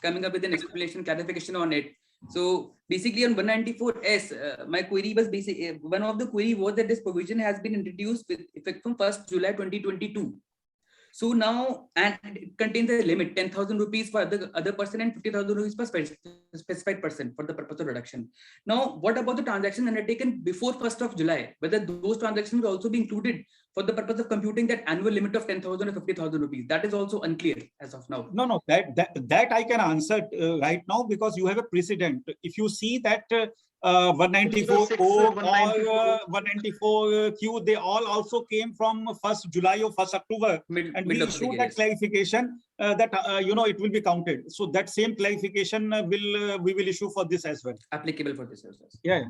coming up with an explanation, clarification on it. So basically on 194S, my query was one of the query was that this provision has been introduced with effect from 1st July 2022. So now, and it contains a limit 10,000 rupees for other person and 50,000 rupees per specified person for the purpose of reduction. Now, what about the transaction undertaken before 1st of July? Whether those transactions will also be included for the purpose of computing that annual limit of 10,000 or 50,000 rupees? That is also unclear as of now. No, that I can answer right now, because you have a precedent. If you see that 194O or 194Q, they all also came from 1st July or 1st October, and we issued that clarification that it will be counted. So that same clarification we will issue for this as well. Applicable for this as well. Yeah.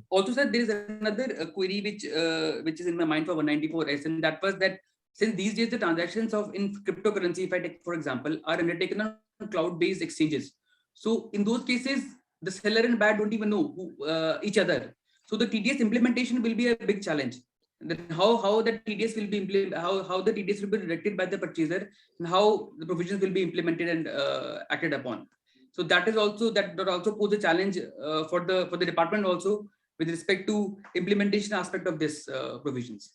Also, sir, there is another query which is in my mind for 194S, and that was that since these days the transactions in cryptocurrency, if I take for example, are undertaken on cloud-based exchanges. So in those cases, the seller and buyer don't even know each other. So the TDS implementation will be a big challenge. Then how the TDS will be how the TDS will be directed by the purchaser, and how the provisions will be implemented and acted upon. So that also pose a challenge for the department also with respect to implementation aspect of this provisions.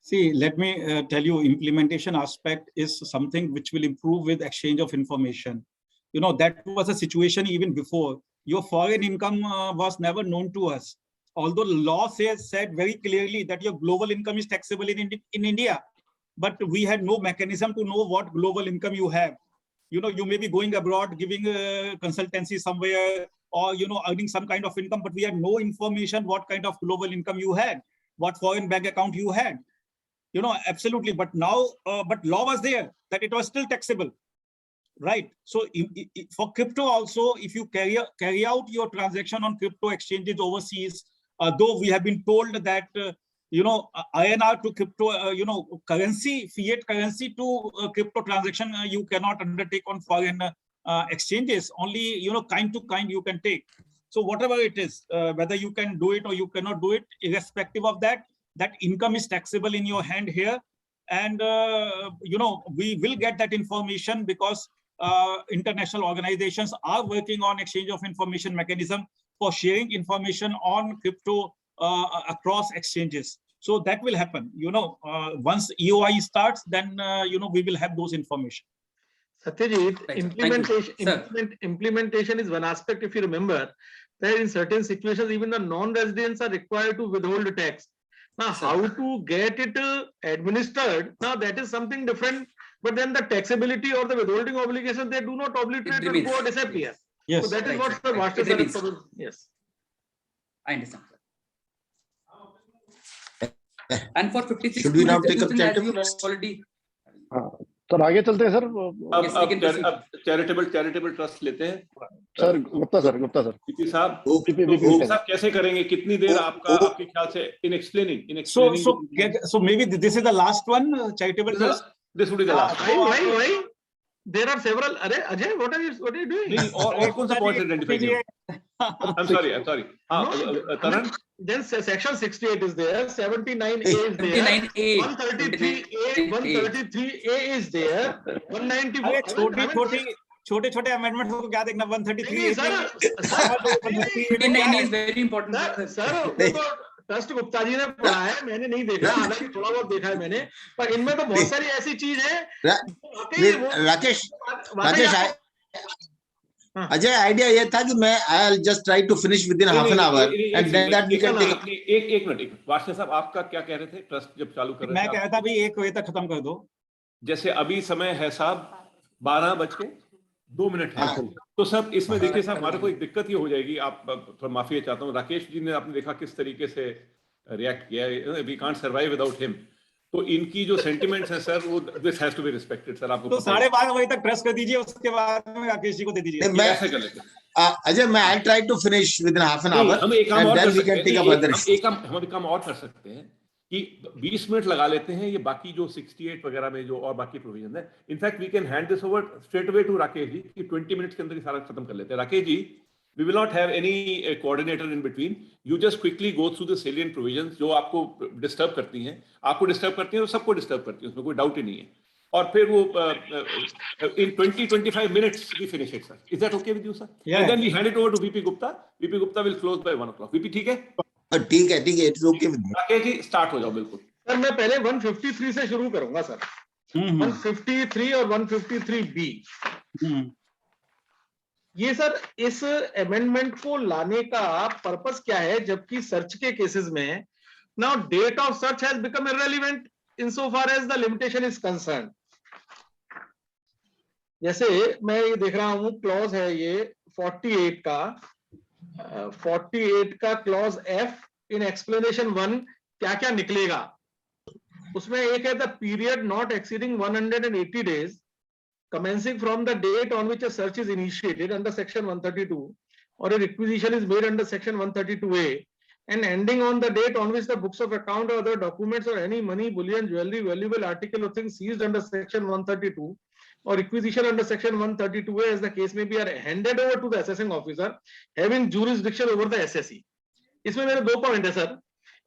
See, let me tell you, implementation aspect is something which will improve with exchange of information. That was a situation even before. Your foreign income was never known to us. Although law said very clearly that your global income is taxable in India, but we had no mechanism to know what global income you have. You may be going abroad, giving a consultancy somewhere, or earning some kind of income, but we had no information what kind of global income you had, what foreign bank account you had. Absolutely. But now, but law was there that it was still taxable. Right. So for crypto also, if you carry out your transaction on crypto exchanges overseas, though we have been told that INR to crypto, currency, fiat currency to crypto transaction, you cannot undertake on foreign exchanges. Only kind to kind you can take. So whatever it is, whether you can do it or you cannot do it, irrespective of that income is taxable in your hand here, and we will get that information because international organizations are working on exchange of information mechanism for sharing information on crypto across exchanges. So that will happen. Once EOI starts, then we will have those information. Satyajit, implementation is one aspect. If you remember, that in certain situations, even the non-residents are required to withhold the tax. Now, how to get it administered? Now, that is something different. But then the taxability or the withholding obligation, they do not obliterate or go disappear. Yes. So that is what the master said. Yes. I understand. And for 56, should we now take up charitable? Already. Sir आगे चलते हैं sir. अब charitable trust लेते हैं sir. Gupta sir PP साहब कैसे करेंगे, कितनी देर आपके ख्याल से in explaining so maybe this is the last one, charitable trust. This would be the last. Why? There are several. Ajay, what are you doing? और कौन सा point identify किया? I'm sorry. Taran? Then section 68 is there, 79A is there, 133A is there, 194. छोटे amendments को क्या देखना? 133 is very important. Sir, trust Gupta ji ने पढ़ा है, मैंने नहीं देखा, हालांकि थोड़ा बहुत देखा है मैंने, पर इनमें तो बहुत सारी ऐसी चीज है. राकेश अजय, आइडिया ये था कि मैं I'll just try to finish within half an hour and then that we can take. एक मिनट वार्षिक साहब, आपका क्या कह रहे थे? ट्रस्ट जब चालू कर रहे थे, मैं कह रहा था भाई 1 बजे तक खत्म कर दो. जैसे अभी समय है साहब 12:02 है, तो सब इसमें देखिए साहब, हमारे को एक दिक्कत ये हो जाएगी. आप थोड़ा माफी चाहता हूँ, राकेश जी ने आपने देखा किस तरीके से रिएक्ट किया है. We can't survive without him. तो इनकी जो सेंटिमेंट्स हैं सर, वो this has to be respected sir. आपको तो 12:30 बजे तक ट्रस्ट कर दीजिए, उसके बाद में राकेश जी को दे दीजिए. मैं ऐसे कर लेते हैं. अजय, मैं I'll try to finish within half an hour. हम एक काम और कर सकते हैं कि 20 मिनट लगा लेते हैं. ये बाकी जो 68 वगैरह में जो और बाकी प्रोविजन है, in fact we can hand this over straight away to Rakesh ji कि 20 मिनट्स के अंदर ही सारा खत्म कर लेते हैं. Rakesh ji, we will not have any coordinator in between. You just quickly go through the salient provisions जो आपको डिस्टर्ब करती हैं. आपको डिस्टर्ब करती हैं तो सबको डिस्टर्ब करती हैं, उसमें कोई डाउट ही नहीं है. और फिर वो in 20-25 minutes we finish it, sir. Is that okay with you, sir? Yeah. And then we hand it over to VP Gupta. VP Gupta will close by 1 o'clock. VP ठीक है? ठीक है, it's okay with me. Rakesh ji start हो जाओ बिल्कुल। Sir मैं पहले 153 से शुरू करूंगा सर। 153 और 153B। ये सर इस अमेंडमेंट को लाने का पर्पस क्या है, जबकि सर्च के केसेस में now date of search has become irrelevant insofar as the limitation is concerned। जैसे मैं ये देख रहा हूं क्लॉज है ये 48 का क्लॉज F इन एक्सप्लेनेशन 1 क्या क्या निकलेगा। उसमें एक है the period not exceeding 180 days commencing from the date on which a search is initiated under section 132 or a requisition is made under section 132A and ending on the date on which the books of account or other documents or any money, bullion, jewelry, valuable article or thing seized under section 132 or requisition under section 132A as the case may be are handed over to the assessing officer having jurisdiction over the SSE। इसमें मेरे 2 point है sir.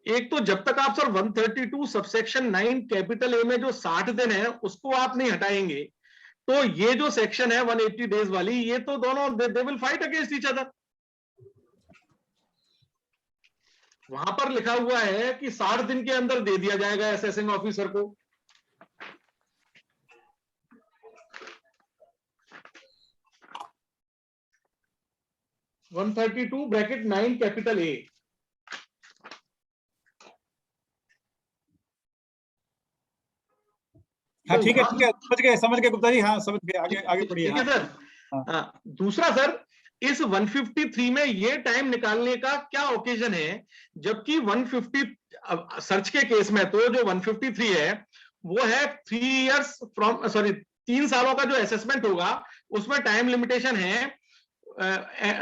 एक तो जब तक आप sir 132 subsection 9 capital A में जो 60 दिन है उसको आप नहीं हटाएंगे, तो ये जो सेक्शन है 180 डेज वाली, ये तो दोनों they will fight against each other. वहां पर लिखा हुआ है कि 60 दिन के अंदर दे दिया जाएगा असेसिंग ऑफिसर को। One 132(9 capital A. हाँ ठीक है समझ गए गुप्ता जी, हाँ समझ गए, आगे बढ़िए। ठीक है सर। हाँ, दूसरा सर इस 153 में ये टाइम निकालने का क्या ओकेजन है, जबकि 150 सर्च के केस में तो जो 153 है वो है 3 सालों का जो असेसमेंट होगा उसमें टाइम लिमिटेशन है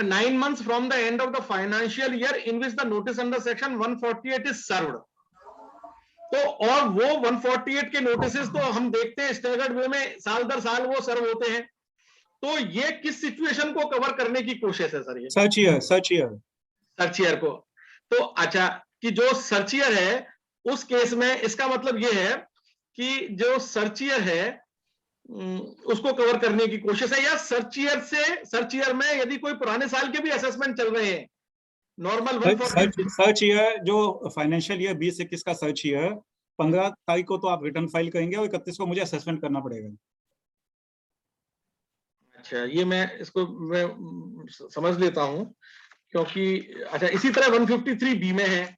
9 months from the end of the financial year in which the notice under section 148 is served. तो और वो 148 के नोटिस तो हम देखते हैं स्टैगर्ड वे में साल दर साल वो सर्व होते हैं। तो ये किस सिचुएशन को कवर करने की कोशिश है सर? ये सर्च ईयर को। तो अच्छा कि जो सर्च ईयर है उस केस में इसका मतलब ये है कि जो सर्च ईयर है उसको कवर करने की कोशिश है, या सर्च ईयर में यदि कोई पुराने साल के भी असेसमेंट चल रहे हैं नॉर्मल सर्च ईयर जो फाइनेंशियल ईयर 20-21 का सर्च ईयर 15 तारीख को तो आप रिटर्न फाइल करेंगे और 31 को मुझे असेसमेंट करना पड़ेगा। अच्छा, ये मैं इसको मैं समझ लेता हूं क्योंकि अच्छा इसी तरह 153B में है।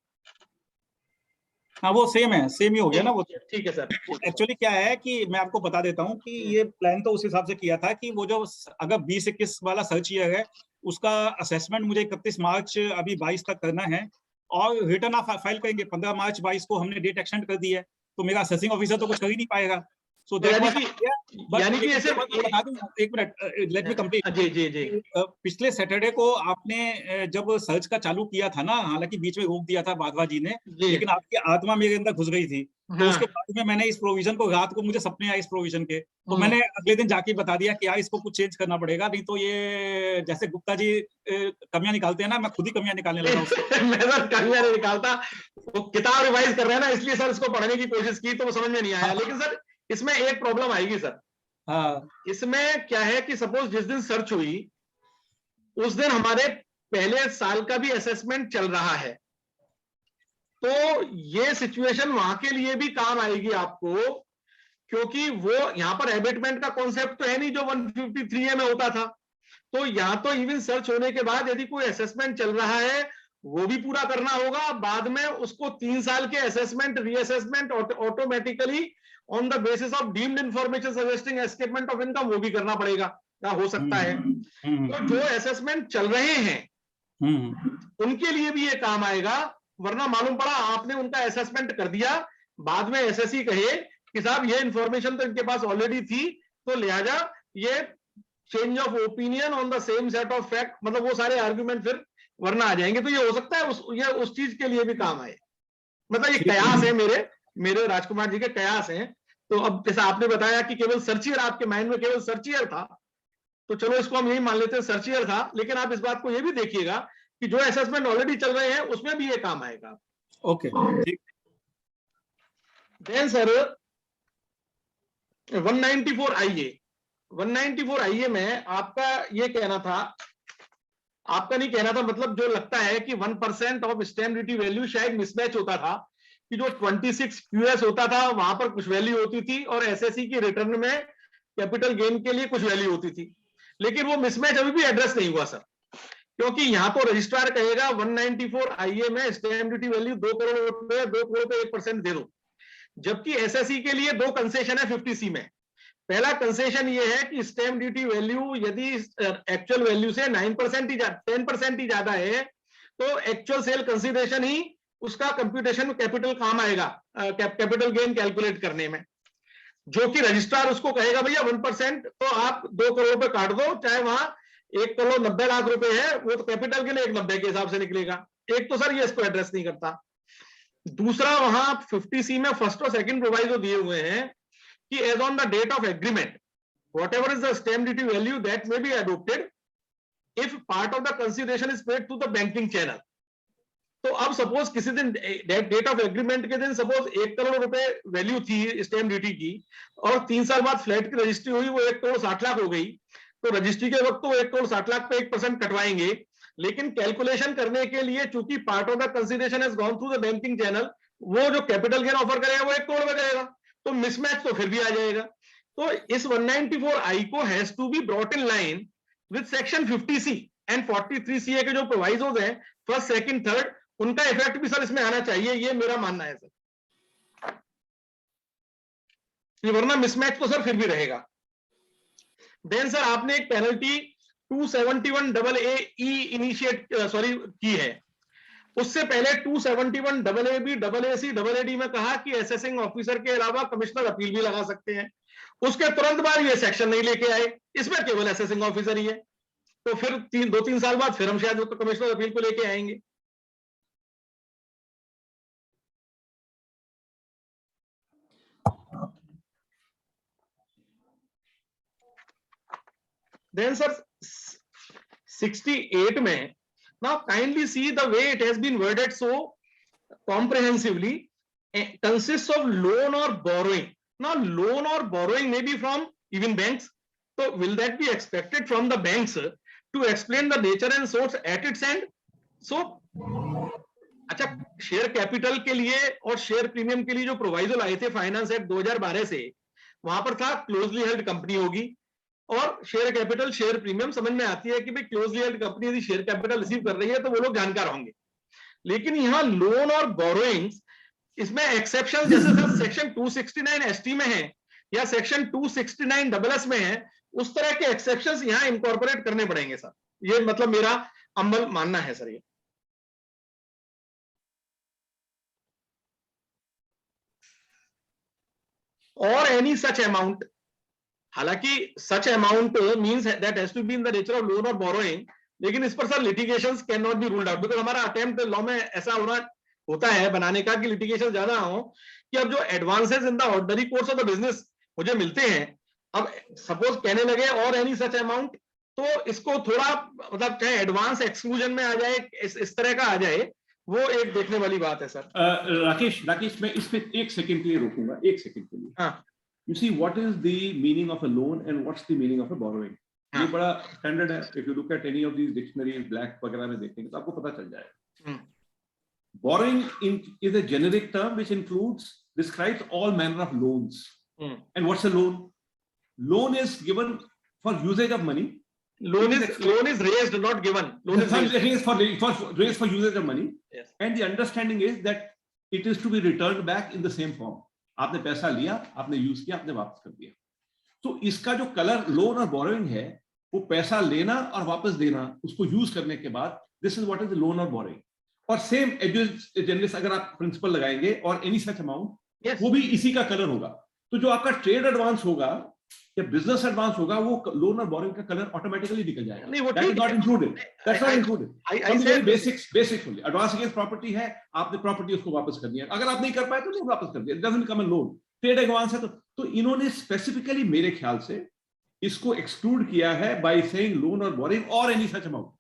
हाँ वो सेम ही हो गया ना वो। ठीक है सर। एक्चुअली क्या है कि मैं आपको बता देता हूँ कि ये प्लान तो उस हिसाब से किया था कि वो जो अगर 20-21 वाला सर्च ईयर है उसका असेसमेंट मुझे 31 मार्च अभी 22 तक करना है और रिटर्न आप फाइल करेंगे 15 मार्च 22 को हमने डेट एक्सटेंड कर दी है, तो मेरा असेसिंग ऑफिसर तो कुछ कर ही नहीं पाएगा। सो यानी कि ऐसे बता दूं, एक मिनट लेट मी कंप्लीट। जी पिछले सैटरडे को आपने जब सर्च का चालू किया था ना, हालांकि बीच में रोक दिया था बाघवा जी ने, लेकिन आपकी आत्मा मेरे अंदर घुस गई थी। तो उसके बाद में मैंने इस प्रोविजन को, रात को मुझे सपने आए इस प्रोविजन के, तो मैंने अगले दिन जाके बता दिया कि यार इसको कुछ चेंज करना पड़ेगा, नहीं तो ये जैसे गुप्ता जी कमियां निकालते हैं ना, मैं खुद ही कमियां निकालने लगा उसको। मैं सर कमियां नहीं निकालता, वो किताब रिवाइज कर रहे हैं ना, इसलिए सर इसको पढ़ने की कोशिश की तो वो समझ में नहीं आया। लेकिन सर इसमें एक प्रॉब्लम आएगी सर। हाँ, इसमें क्या है कि सपोज जिस दिन सर्च हुई उस दिन हमारे पहले साल का भी असेसमेंट चल रहा है, तो ये सिचुएशन वहां के लिए भी काम आएगी आपको, क्योंकि वो यहां पर एबेटमेंट का कॉन्सेप्ट तो है नहीं जो 153A में होता था। तो यहां तो इवन सर्च होने के बाद यदि कोई असेसमेंट चल रहा है वो भी पूरा करना होगा, बाद में उसको 3 साल के assessment reassessment automatically on the basis of deemed information suggesting escapement of income वो भी करना पड़ेगा, क्या हो सकता है। तो जो असेसमेट चल रहे हैं उनके लिए भी ये काम आएगा, वरना मालूम पड़ा आपने उनका असेसमेंट कर दिया, बाद में एसएससी कहे कि साहब ये इंफॉर्मेशन तो इनके पास ऑलरेडी थी, तो लिहाजा ये change of opinion on the same set of fact, मतलब वो सारे आर्ग्यूमेंट फिर वरना आ जाएंगे। तो ये हो सकता है उस चीज के लिए भी काम आए। मतलब ये कयास है, मेरे राजकुमार जी के कयास हैं। तो अब जैसा आपने बताया कि केवल सर्चियर, आपके माइंड में केवल सर्चियर था, तो चलो इसको हम यही मान लेते हैं सर्चियर था, लेकिन आप इस बात को ये भी देखिएगा कि जो असेसमेंट ऑलरेडी चल रहे हैं उसमें भी ये काम आएगा। ओके, ठीक। देन सर 194 IA, 194 IA में आपका ये कहना था, आपका नहीं कहना था, मतलब जो लगता है कि 1% ऑफ स्टैम्प ड्यूटी वैल्यू शायद मिसमैच होता था, कि जो 26 QS होता था वहां पर कुछ वैल्यू होती थी और SSE की रिटर्न में कैपिटल गेन के लिए कुछ वैल्यू होती थी, लेकिन वो मिसमैच अभी भी एड्रेस नहीं हुआ सर, क्योंकि यहां तो रजिस्ट्रार कहेगा 194 IA में स्टैम्प ड्यूटी वैल्यू 2 करोड़ रुपए, 2 करोड़ पे 1% दे दो, जबकि SSE के लिए 2 कंसेशन है 50C में। पहला कंसेशन ये है कि स्टैम्प ड्यूटी वैल्यू यदि एक्चुअल वैल्यू से 9% ही 10% ही ज्यादा है तो एक्चुअल सेल कंसीडरेशन ही उसका कंप्यूटेशन कैपिटल काम आएगा, कैपिटल गेन कैलकुलेट करने में, जो कि रजिस्ट्रार उसको कहेगा भैया 1% तो आप 2 करोड़ पे काट दो, चाहे वहां 1 करोड़ 90 लाख रुपए है, वो तो कैपिटल गेन 190 के हिसाब से निकलेगा। एक तो सर ये इसको एड्रेस नहीं करता। दूसरा, वहां 50C में फर्स्ट और सेकंड प्रोवाइजो दिए हुए हैं कि as on the date of agreement, whatever is the stamp duty value that may be adopted if part of the consideration is paid to the banking channel। तो अब suppose किसी दिन date of agreement के दिन suppose 1 crore रुपए value थी stamp duty की और 3 साल बाद फ्लैट की रजिस्ट्री हुई, वो 1 करोड़ 60 लाख हो गई, तो रजिस्ट्री के वक्त तो 1 करोड़ 60 लाख पे 1% कटवाएंगे, लेकिन कैलकुलेशन करने के लिए चूंकि part of the consideration has gone through the banking channel, वो जो कैपिटल गेन ऑफर करेगा वो 1 करोड़ में करेगा, तो मिसमैच तो फिर भी आ जाएगा। तो इस 194I को has to be brought in line with section 50C and 43CA के जो प्रोवाइजोज हैं फर्स्ट, सेकंड, थर्ड, उनका इफेक्ट भी सर इसमें आना चाहिए, ये मेरा मानना है सर, वरना मिसमैच तो सर फिर भी रहेगा। देन सर आपने एक पेनल्टी 271AA इनिशिएट की है, उससे पहले 271AA, AAC, AAD में कहा कि असेसिंग ऑफिसर के अलावा कमिश्नर अपील भी लगा सकते हैं, उसके तुरंत बाद ये सेक्शन नहीं लेके आए, इसमें केवल असेसिंग ऑफिसर ही है, तो फिर 2-3 साल बाद फिर हम शायद तो कमिश्नर अपील को लेके आएंगे। Then sir 68 में, now kindly see the way it has been worded so comprehensively, consists of loan or borrowing. Now loan or borrowing may be from even banks, so will that be expected from the banks to explain the nature and source at its end? So अच्छा, share capital के लिए और share premium के लिए जो proviso लाए थे finance act 2012 से, वहां पर था क्लोजली हेल्ड कंपनी होगी और शेयर कैपिटल शेयर प्रीमियम समझ में आती है कि भाई क्लोजली हेल्ड कंपनी यदि शेयर कैपिटल रिसीव कर रही है तो वो लोग जानकार होंगे, लेकिन यहाँ लोन और बोरोइंग्स, इसमें एक्सेप्शन जैसे सर सेक्शन 269 ST में है या सेक्शन 269 SS में है, उस तरह के एक्सेप्शंस यहाँ इनकॉर्पोरेट करने पड़ेंगे सर, ये मतलब मेरा अमल मानना है सर। ये और एनी सच अमाउंट, हालांकि such amount means that has to be in the nature of loan और बोरोइंग, लेकिन इस पर sir litigations can not be ruled out, because हमारा अटेम्प्ट लॉ में ऐसा होता है बनाने का कि लिटिगेशन ज्यादा हो, कि अब जो advances in the ordinary course of the business मुझे मिलते हैं, अब सपोज कहने लगे और एनी सच अमाउंट, तो इसको थोड़ा मतलब चाहे एडवांस एक्सक्लूजन में आ जाए, इस तरह का आ जाए, वो एक देखने वाली बात है सर। राकेश मैं इस पे 1 सेकंड के लिए रोकूंगा, 1 सेकंड के लिए। हाँ, You see what is the meaning of a loan and what's the meaning of a borrowing? ये बड़ा स्टैंडर्ड है, if you look at any of these dictionaries, black वगैरह में देखेंगे तो आपको पता चल जाएगा। Borrowing is a generic term which describes all manner of loans. And what's a loan? Loan is given for usage of money. Loan is raised, not given. Loan is raised for usage of money. Yes. And the understanding is that it is to be returned back in the same form. आपने पैसा लिया, आपने use किया, आपने वापस कर दिया। तो इसका जो कलर लोन और बोरोइंग है, वो पैसा लेना और वापस देना, उसको यूज करने के बाद, this is what is loan और बोरोइंग। और सेम एजुएस अगर आप प्रिंसिपल लगाएंगे और एनी सच अमाउंट, वो भी इसी का कलर होगा। तो जो आपका ट्रेड एडवांस होगा या बिजनेस एडवांस होगा, वो लोन और बोरोइंग का कलर ऑटोमेटिकली निकल जाएगा। That is not included, that's not included. I said basics only. Advance against property है, आपने प्रॉपर्टी उसको वापस कर दिया, अगर आप नहीं कर पाए तो वापस कर दिया, it doesn't become a loan. Trade advance है तो इन्होंने स्पेसिफिकली मेरे ख्याल से इसको एक्सक्लूड किया है बाय सेइंग लोन और बोरोइंग और any such amount.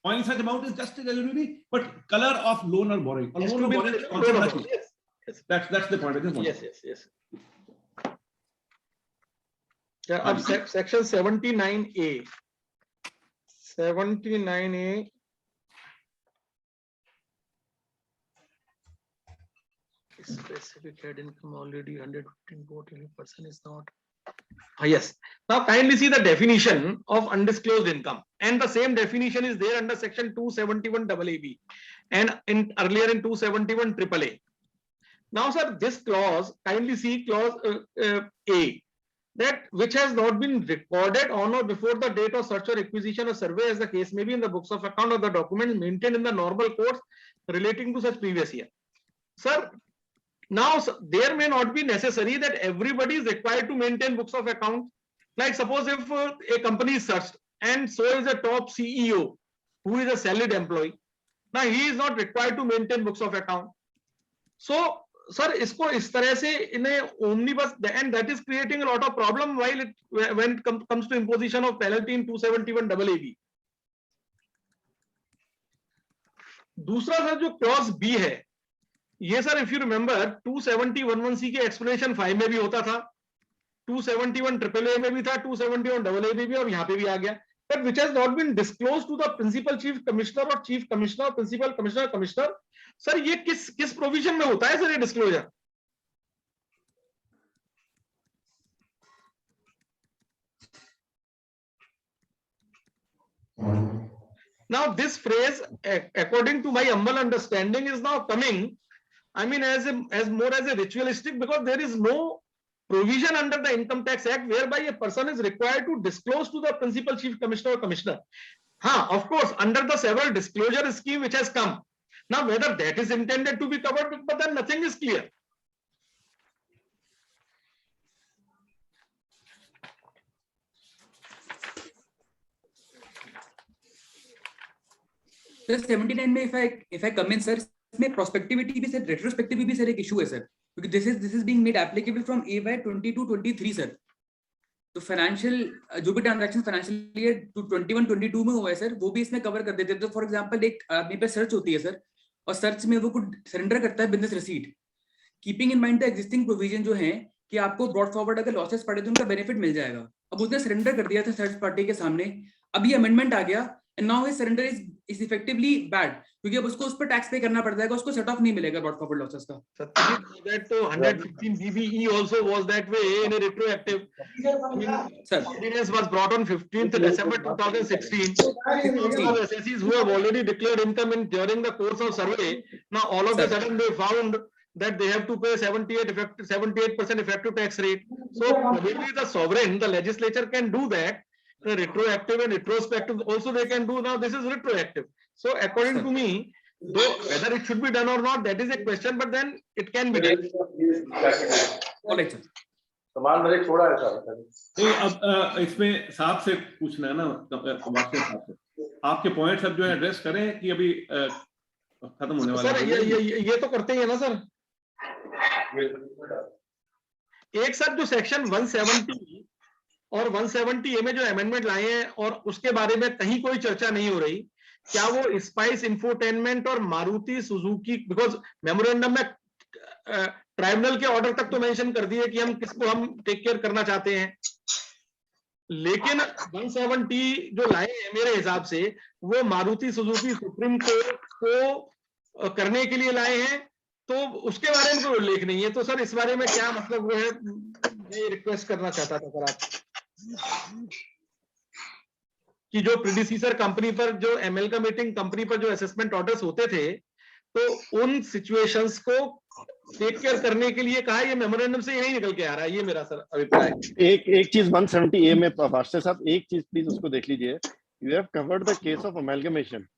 Any such amount is just a generally, but color of loan or borrowing. Or loan or borrowing. That's the point. I just want. Yes. अब section 79A specific head income already 115% is not. Yes. Now kindly see the definition of undisclosed income, and the same definition is there under section 271 AAB and earlier in 271 AAA. Now, sir, this clause, kindly see clause A, that which has not been recorded on or before the date of search or acquisition or survey, as the case may be, in the books of account or the documents maintained in the normal course relating to such previous year. Sir, now there may not be necessary that everybody is required to maintain books of account. Like suppose if a company is searched and so is a top CEO who is a salaried employee, now he is not required to maintain books of account. So sir, isko is tarah se in a omnibus, and that is creating a lot of problem while when it comes to imposition of penalty in 271 AAB. दूसरा sir जो clause B है, ये sir if you remember 271(1)(c के explanation 5 में भी होता था, 271 AAA में भी था, 271 AA में भी, और यहाँ पे भी आ गया, but which has not been disclosed to the principal chief commissioner or chief commissioner, principal commissioner. Sir ये किस प्रोविजन में होता है सर ये disclosure? Now this phrase, according to my humble understanding, is now coming, I mean, as more as a ritualistic, because there is no provision under the Income Tax Act whereby a person is required to disclose to the principal chief commissioner or commissioner. Of course, under the several disclosure scheme which has come. Now, whether that is intended to be covered, but then nothing is clear. Sir, 79 में if I come in, sir, इसमें prospectivity भी sir, retrospectivity भी sir एक issue है sir, because this is being made applicable from AY 22-23 sir. तो financial जो भी transaction financial year 21-22 में हुआ है सर, वो भी इसमें कवर कर देते हैं. तो फॉर एग्जांपल एक आदमी पे सर्च होती है सर, और सर्च में वो कुछ सरेंडर करता है business receipt, keeping in mind the existing provision जो है कि आपको ब्रॉड फॉरवर्ड अगर लॉसेस पड़े तो उनका बेनिफिट मिल जाएगा. अब उसने सरेंडर कर दिया था थर्ड पार्टी के सामने, अब ये अमेंडमेंट आ गया and now his surrender is effectively bad, क्योंकि अब उसको उस पर टैक्स पे करना पड़ता है, उसको सेट ऑफ नहीं मिलेगा ब्रॉड फॉरवर्ड लॉसेस का. That 115 BBE also was that way in a retroactive. Sir, Ordinance was brought on 15th December 2016. SSEs who have already declared income during the course of survey, now all of a sudden they found that they have to pay 78% effective tax rate. So maybe the sovereign, the legislature can do that. The retroactive and retrospective also they can do. Now this is retroactive. So according to me, though whether it should be done or not, that is a question, but then it can be done. सामान मेरे छोड़ा है sir. तो अब इसमें साहब से पूछना है ना, वाक्य साहब से, आपके पॉइंट सब जो है एड्रेस करें कि अभी खत्म होने वाला है. सर ये तो करते ही है ना सर. एक सर जो सेक्शन 170 और 170A में जो अमेंडमेंट लाए हैं और उसके बारे में कहीं कोई चर्चा नहीं हो रही, क्या वो स्पाइस इंफोटेनमेंट और मारुति सुजुकी, बिकॉज मेमोरेंडम में ट्राइब्यूनल के ऑर्डर तक तो मेंशन कर दिए कि हम किसको हम टेक केयर करना चाहते हैं, लेकिन 170 जो लाए हैं मेरे हिसाब से वो मारुति सुजुकी सुप्रीम कोर्ट को करने के लिए लाए हैं, तो उसके बारे में कोई उल्लेख नहीं है. तो सर इस बारे में क्या मतलब वो है, मैं रिक्वेस्ट करना चाहता था सर आप कि जो प्रीडिसीजर कंपनी पर, जो एमलगमेटिंग कंपनी पर जो असेसमेंट ऑर्डर्स होते थे, तो उन सिचुएशंस को टेक केयर करने के लिए कहा, ये मेमोरेंडम से यही निकल के आ रहा है. ये मेरा सर अभिप्राय. एक चीज 170A में वास्ते साहब एक चीज प्लीज उसको देख लीजिए. You have covered the case of amalgamation,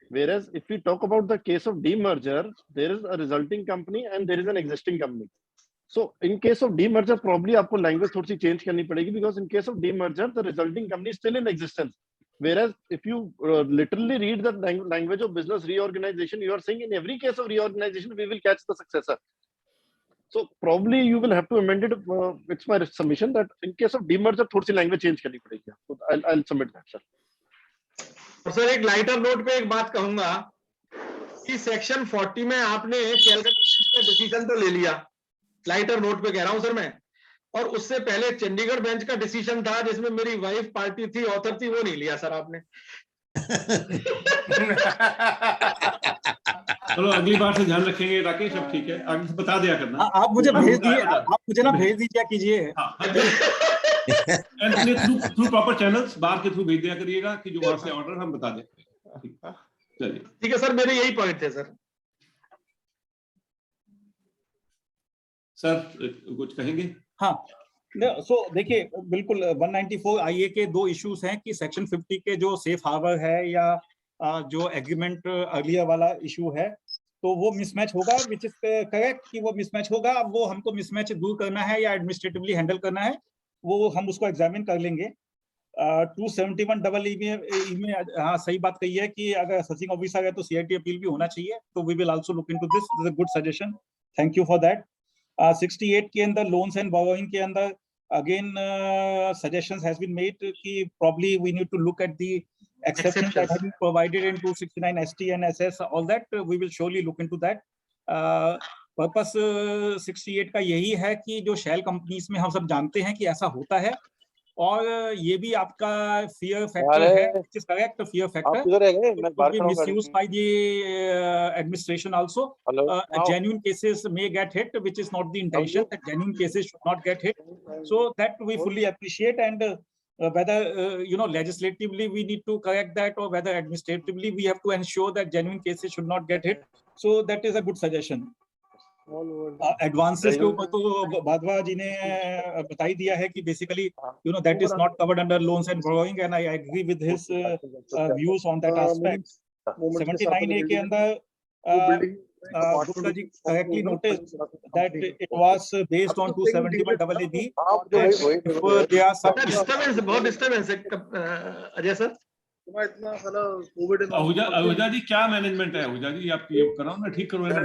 whereas if we talk about the case of demerger, there is a resulting company and there is an existing company. So in case of demerger, probably आपको language थोड़ी सी change करनी पड़ेगी, because in case of demerger, the resulting company is still in existence. Whereas if you literally read the language of business reorganization, you are saying in every case of reorganization, we will catch the successor. So probably you will have to amend it. It's my submission that in case of demerger, थोड़ी सी language change करनी पड़ेगी. So I'll submit that, sir. Sir एक lighter note पे एक बात कहूंगा कि section 40 में आपने कैलकाटा डिसीजन तो ले लिया, लाइटर नोट पे कह रहा हूं सर मैं, और उससे पहले चंडीगढ़ बेंच का डिसीजन था जिसमें मेरी वाइफ पार्टी थी, ऑथर थी, वो नहीं लिया सर आपने। चलो अगली बार से ध्यान रखेंगे राकेश, अब ठीक है, आगे से बता दिया करना। आप मुझे भेज दिए, बता- आप मुझे ना भेज दीजिए कीजिए। थ्रू प्रॉपर चैनल्स बार के थ्रू भेज दिया करिएगा कि जो वहां से ऑर्डर हम बता देते हैं। चलिए ठीक है सर, मेरे यही पॉइंट थे सर। सर कुछ कहेंगे? हाँ, सो देखिए, बिल्कुल 194 IA के दो इश्यूज हैं कि सेक्शन 50 के जो सेफ हार्बर है या जो एग्रीमेंट अर्लियर वाला इशू है, तो वो मिसमैच होगा, विच इज करेक्ट कि वो मिसमैच होगा। अब वो हमको मिसमैच दूर करना है या एडमिनिस्ट्रेटिवली हैंडल करना है, वो हम उसको एग्जामिन कर लेंगे। 271 में हाँ सही बात कही है कि अगर असेसिंग ऑफिसर है तो CIT अपील भी होना चाहिए, तो we will also look into this is a good suggestion, thank you for that. 68 के अंदर लोन्स एंड बोरोइंग के अंदर again suggestions has been made कि probably we need to look at the exceptions that have been provided in 269 ST and SS, all that we will surely look into that. Purpose 68 का यही है कि जो shell companies में हम सब जानते हैं कि ऐसा होता है, और ये भी आपका fear factor है, which is correct, fear factor could be misused by the administration also. Genuine cases may get hit, which is not the intention, that genuine cases should not get hit. So that we fully appreciate, and whether legislatively we need to correct that, or whether administratively we have to ensure that genuine cases should not get hit. So that is a good suggestion. Advances के ऊपर तो बादवा जी ने बता ही दिया है कि basically that is not covered under loans and borrowing, and I agree with his views on that aspect. 79A के अंदर Gupta ji correctly noticed that it was based on 271AA. If there are some disturbance, बहुत disturbance है Ajay sir. Ahuja जी क्या management है? आहूजा जी आप ये कराओ ना, ठीक करो ना।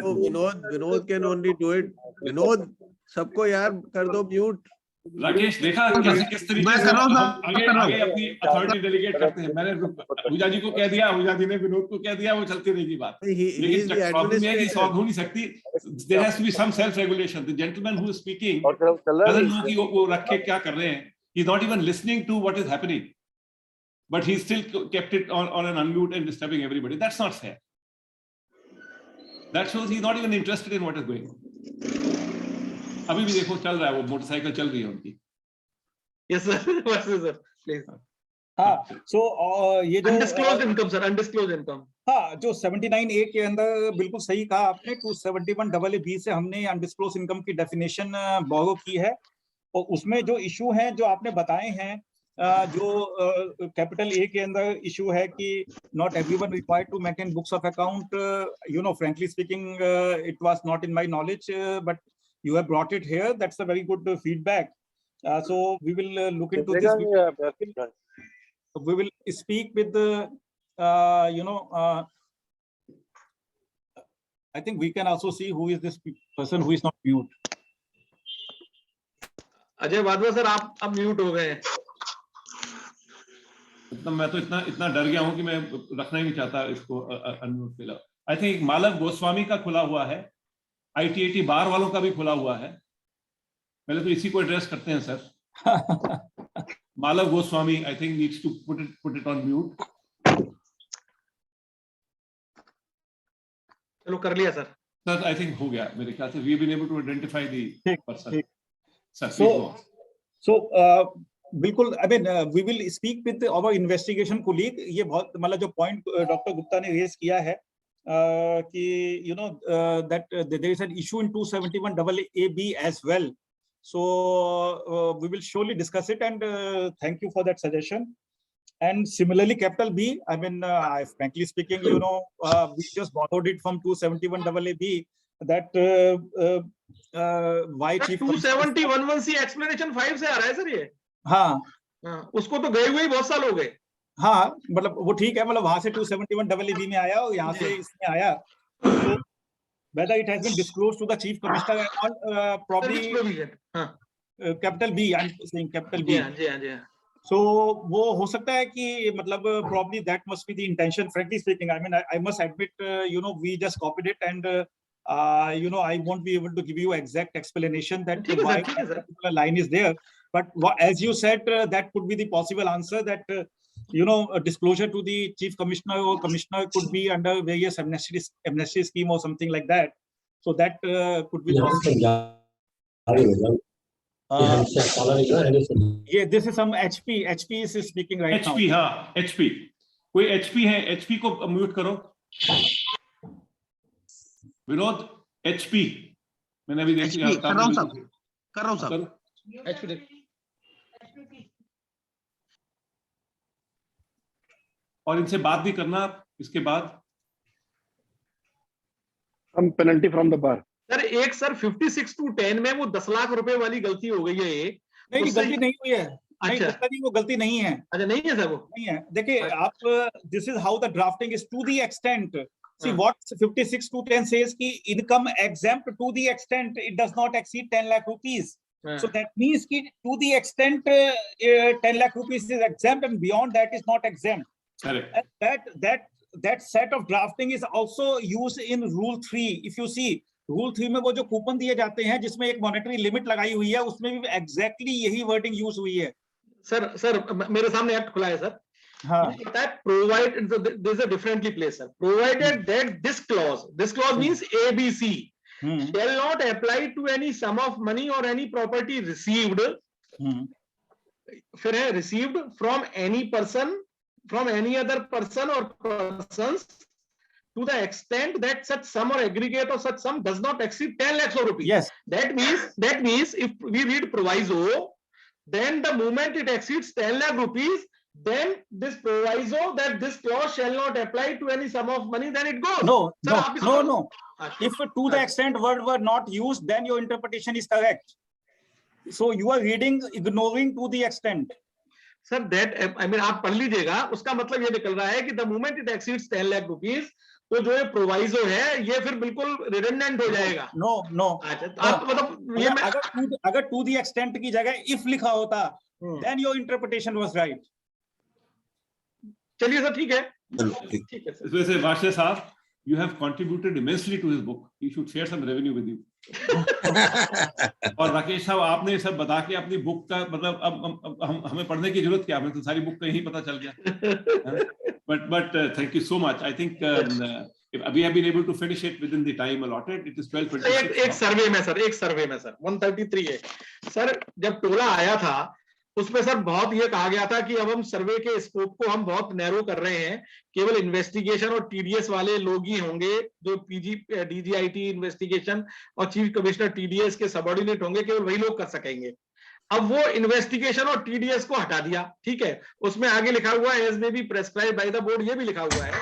Vinod can only do it. Vinod सबको यार कर दो म्यूट। राकेश देखा कैसे किस तरीके से हम आगे अपनी अथॉरिटी डेलीगेट करते हैं। मैंने आहूजा जी को कह दिया, आहूजा जी ने विनोद को कह दिया, वो चलती रहेगी बात। लेकिन प्रॉब्लम है कि सॉल्व हो नहीं सकती। There has to be some self regulation. The gentleman who is speaking doesn't know कि वो रख के क्या कर रहे हैं। He is not even listening to what is happening, but he still kept it on an unmute and disturbing everybody. That's not fair. That shows he's not even interested in what is going on. अभी भी देखो चल रहा है, वो motorcycle चल रही है उनकी। Yes sir, yes sir, please. हाँ, so ये जो undisclosed income sir, undisclosed income। हाँ, जो 79A के अंदर बिल्कुल सही कहा आपने, 271AA से हमने अनडिस्क्लोज इनकम की डेफिनेशन बोरो की है, और उसमें जो इशू हैं जो आपने बताए हैं, जो कैपिटल A के अंदर इशू है कि not everyone required to maintain books of account, frankly speaking, it was not in my knowledge, but you have brought it here. That's a very good feedback. So we will look into this. We will speak with the, I think we can also see who is this person who is not mute. Ajay Wadhwa sir आप अब mute हो गए हैं। मैं तो इतना डर गया हूं कि मैं रखना ही नहीं चाहता इसको अनम्यूट पे। आई थिंक मालव गोस्वामी का खुला हुआ है, ITAT बार वालों का भी खुला हुआ है। पहले तो इसी को एड्रेस करते हैं sir. Malav Goswami I think needs to put it on mute. चलो कर लिया सर। सर आई थिंक हो गया मेरे ख्याल से। We been able to identify the person. Sir so बिल्कुल, I mean we will speak with our investigation colleague. ये बहुत मतलब जो पॉइंट डॉक्टर गुप्ता ने रेज किया है कि that there is an issue in 271AA as well, so we will surely discuss it, and thank you for that suggestion. And similarly capital B, I mean frankly speaking, we just borrowed it from 271AA that why chief 27011C explanation 5 से आ रहा है sir ये। हाँ, उसको तो गए हुए ही बहुत साल हो गए। हाँ, मतलब वो ठीक है, मतलब वहां से 271AA में आया और यहाँ से इसमें आया, तो whether it has been disclosed to the chief commissioner or probably capital B, I'm saying capital B. Ji. So वो हो सकता है कि मतलब probably that must be the intention. Frankly speaking, I mean I must admit, we just copied it, and I won't be able to give you exact explanation that ठीक है why sir, ठीक है that sir. particular line is there. But as you said, that could be the possible answer, that a disclosure to the chief commissioner or commissioner could be under various amnesty scheme or something like that. So that could be possible. Yeah, this is some HP. HP is speaking right now. HP, हाँ, HP. कोई HP है? HP को mute करो. Vinod, HP. मैंने अभी देख लिया. कर रहा हूँ साहब. HP. और इनसे बात भी करना इसके बाद. Some penalty from the bar. Sir एक सर 56-10 में वो 10 लाख रुपए वाली गलती हो गई है एक. नहीं, गलती नहीं हुई है. नहीं, अच्छा. वो गलती नहीं है. अच्छा, नहीं है सर वो. नहीं है. देखिए आप, this is how the drafting is to the extent. See what 56-10 says ki income exempt to the extent it does not exceed 10 lakh rupees. So that means ki to the extent 10 lakh rupees is exempt and beyond that is not exempt. Correct. And that set of drafting is also used in Rule 3. If you see Rule 3 में वो जो coupon दिए जाते हैं जिसमें एक monetary limit लगाई हुई है, उसमें भी एग्जैक्टली यही वर्डिंग यूज हुई है. सर मेरे सामने एक्ट खुला है सर. हाँ. That provided, there's a differently place, sir. Provided that this clause means ABC shall not apply to any sum of money or any property received. फिर है received from any person, from any other person or persons to the extent that such sum or aggregate of such sum does not exceed 10 lakhs of rupees. Yes. That means if we read proviso, then the moment it exceeds 10 lakh rupees, then this proviso that this clause shall not apply to any sum of money, then it goes. No. Sir, No. If to the extent word were not used, then your interpretation is correct. So you are reading ignoring to the extent. Sir, that I mean आप पढ़ लीजिएगा, उसका मतलब ये निकल रहा है कि the moment it exceeds 10 lakh rupees, तो जो ये प्रोवाइजो है ये फिर बिल्कुल रिडंडेंट हो जाएगा. No. आप मतलब ये अगर to the extent की जगह if लिखा होता, then your interpretation was right. चलिए सर, ठीक है. ठीक है सर. वैसे वाशे साहब, you have contributed immensely to his book. He should share some revenue with you. और राकेश साहब, आपने सब बता के अपनी बुक का मतलब अब हमें पढ़ने की जरूरत क्या, हमें तो सारी बुक का ही पता चल गया. But thank you so much. I think we have been able to finish it within the time allotted. It is 12:26. एक सर्वे में सर 133 है सर. जब टोला आया था उसमें सर बहुत ये कहा गया था कि अब हम सर्वे के स्कोप को हम बहुत नैरो कर रहे हैं, केवल इन्वेस्टिगेशन और टीडीएस वाले लोग ही होंगे जो डीजीआईटी इन्वेस्टिगेशन और चीफ कमिश्नर टीडीएस के सबऑर्डिनेट होंगे, केवल वही लोग कर सकेंगे. अब वो इन्वेस्टिगेशन और टीडीएस को हटा दिया, ठीक है. उसमें आगे लिखा हुआ है as may be prescribed by the board, ये भी लिखा हुआ है.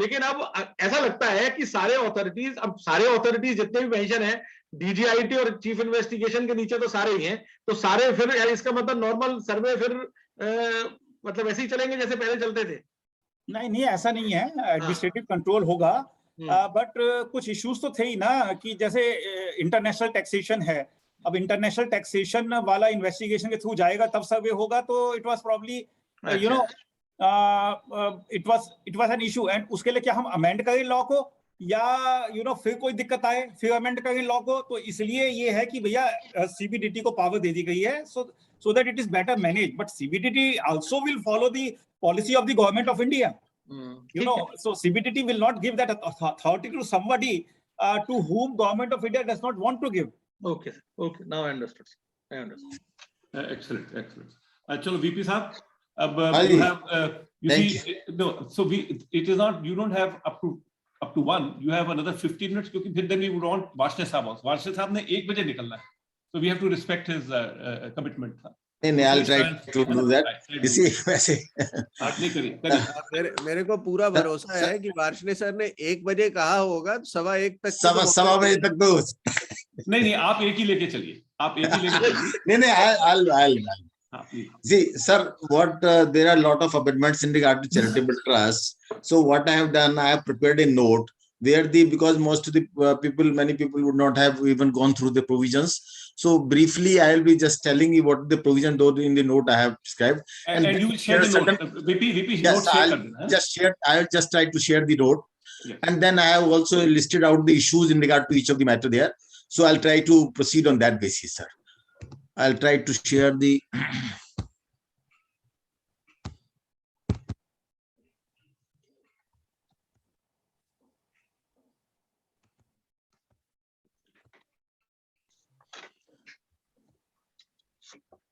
लेकिन अब ऐसा लगता है कि सारे अथॉरिटीज जितने भी मेंशन है डीजीआईटी और चीफ इन्वेस्टिगेशन के नीचे तो सारे ही हैं, तो सारे फिर इसका मतलब नॉर्मल सर्वे फिर मतलब ऐसे ही चलेंगे जैसे पहले चलते थे. नहीं, ऐसा नहीं है. एडमिनिस्ट्रेटिव कंट्रोल होगा, बट कुछ इश्यूज तो थे ही ना, कि जैसे इंटरनेशनल टैक्सेशन है. अब इंटरनेशनल टैक्सेशन वाला इन्वेस्टिगेशन के थ्रू जाएगा तब सर्वे होगा, तो it was probably it was an issue. And उसके लिए क्या हम अमेंड करें लॉ को, या फिर कोई दिक्कत आए फिर अमेंड करें लॉ को? तो इसलिए ये है कि भैया सीबीडीटी को पावर दे दी गई है, so that it is better managed. But CBDT also will follow the policy of the government of India. So CBDT will not give that authority to somebody to whom government of India does not want to give. Okay. Now I understood. Excellent. Chalo, VP साहब, अब you have it is not, you don't have up to 1, you have another 15 minutes, क्योंकि फिर then we would want वार्षे साहब ने 1 बजे निकलना है, so we have to respect his commitment. नहीं, I'll try to do that. इसी वैसे नहीं करिए. मेरे को पूरा भरोसा है कि वार्षणे सर ने 1 बजे कहा होगा, 1:15 तक सवा बजे तक तो नहीं, आप एक ही लेके चलिए. नहीं, see, sir, what there are a lot of amendments in regard to charitable trusts. So what I have done, I have prepared a note where because most of the many people would not have even gone through the provisions. So briefly, I will be just telling you what the provision though in the note I have described. And you will share the note. VP yes, I'll just try to share the note. And then I have also listed out the issues in regard to each of the matter there. So I'll try to proceed on that basis, sir. I'll try to share the.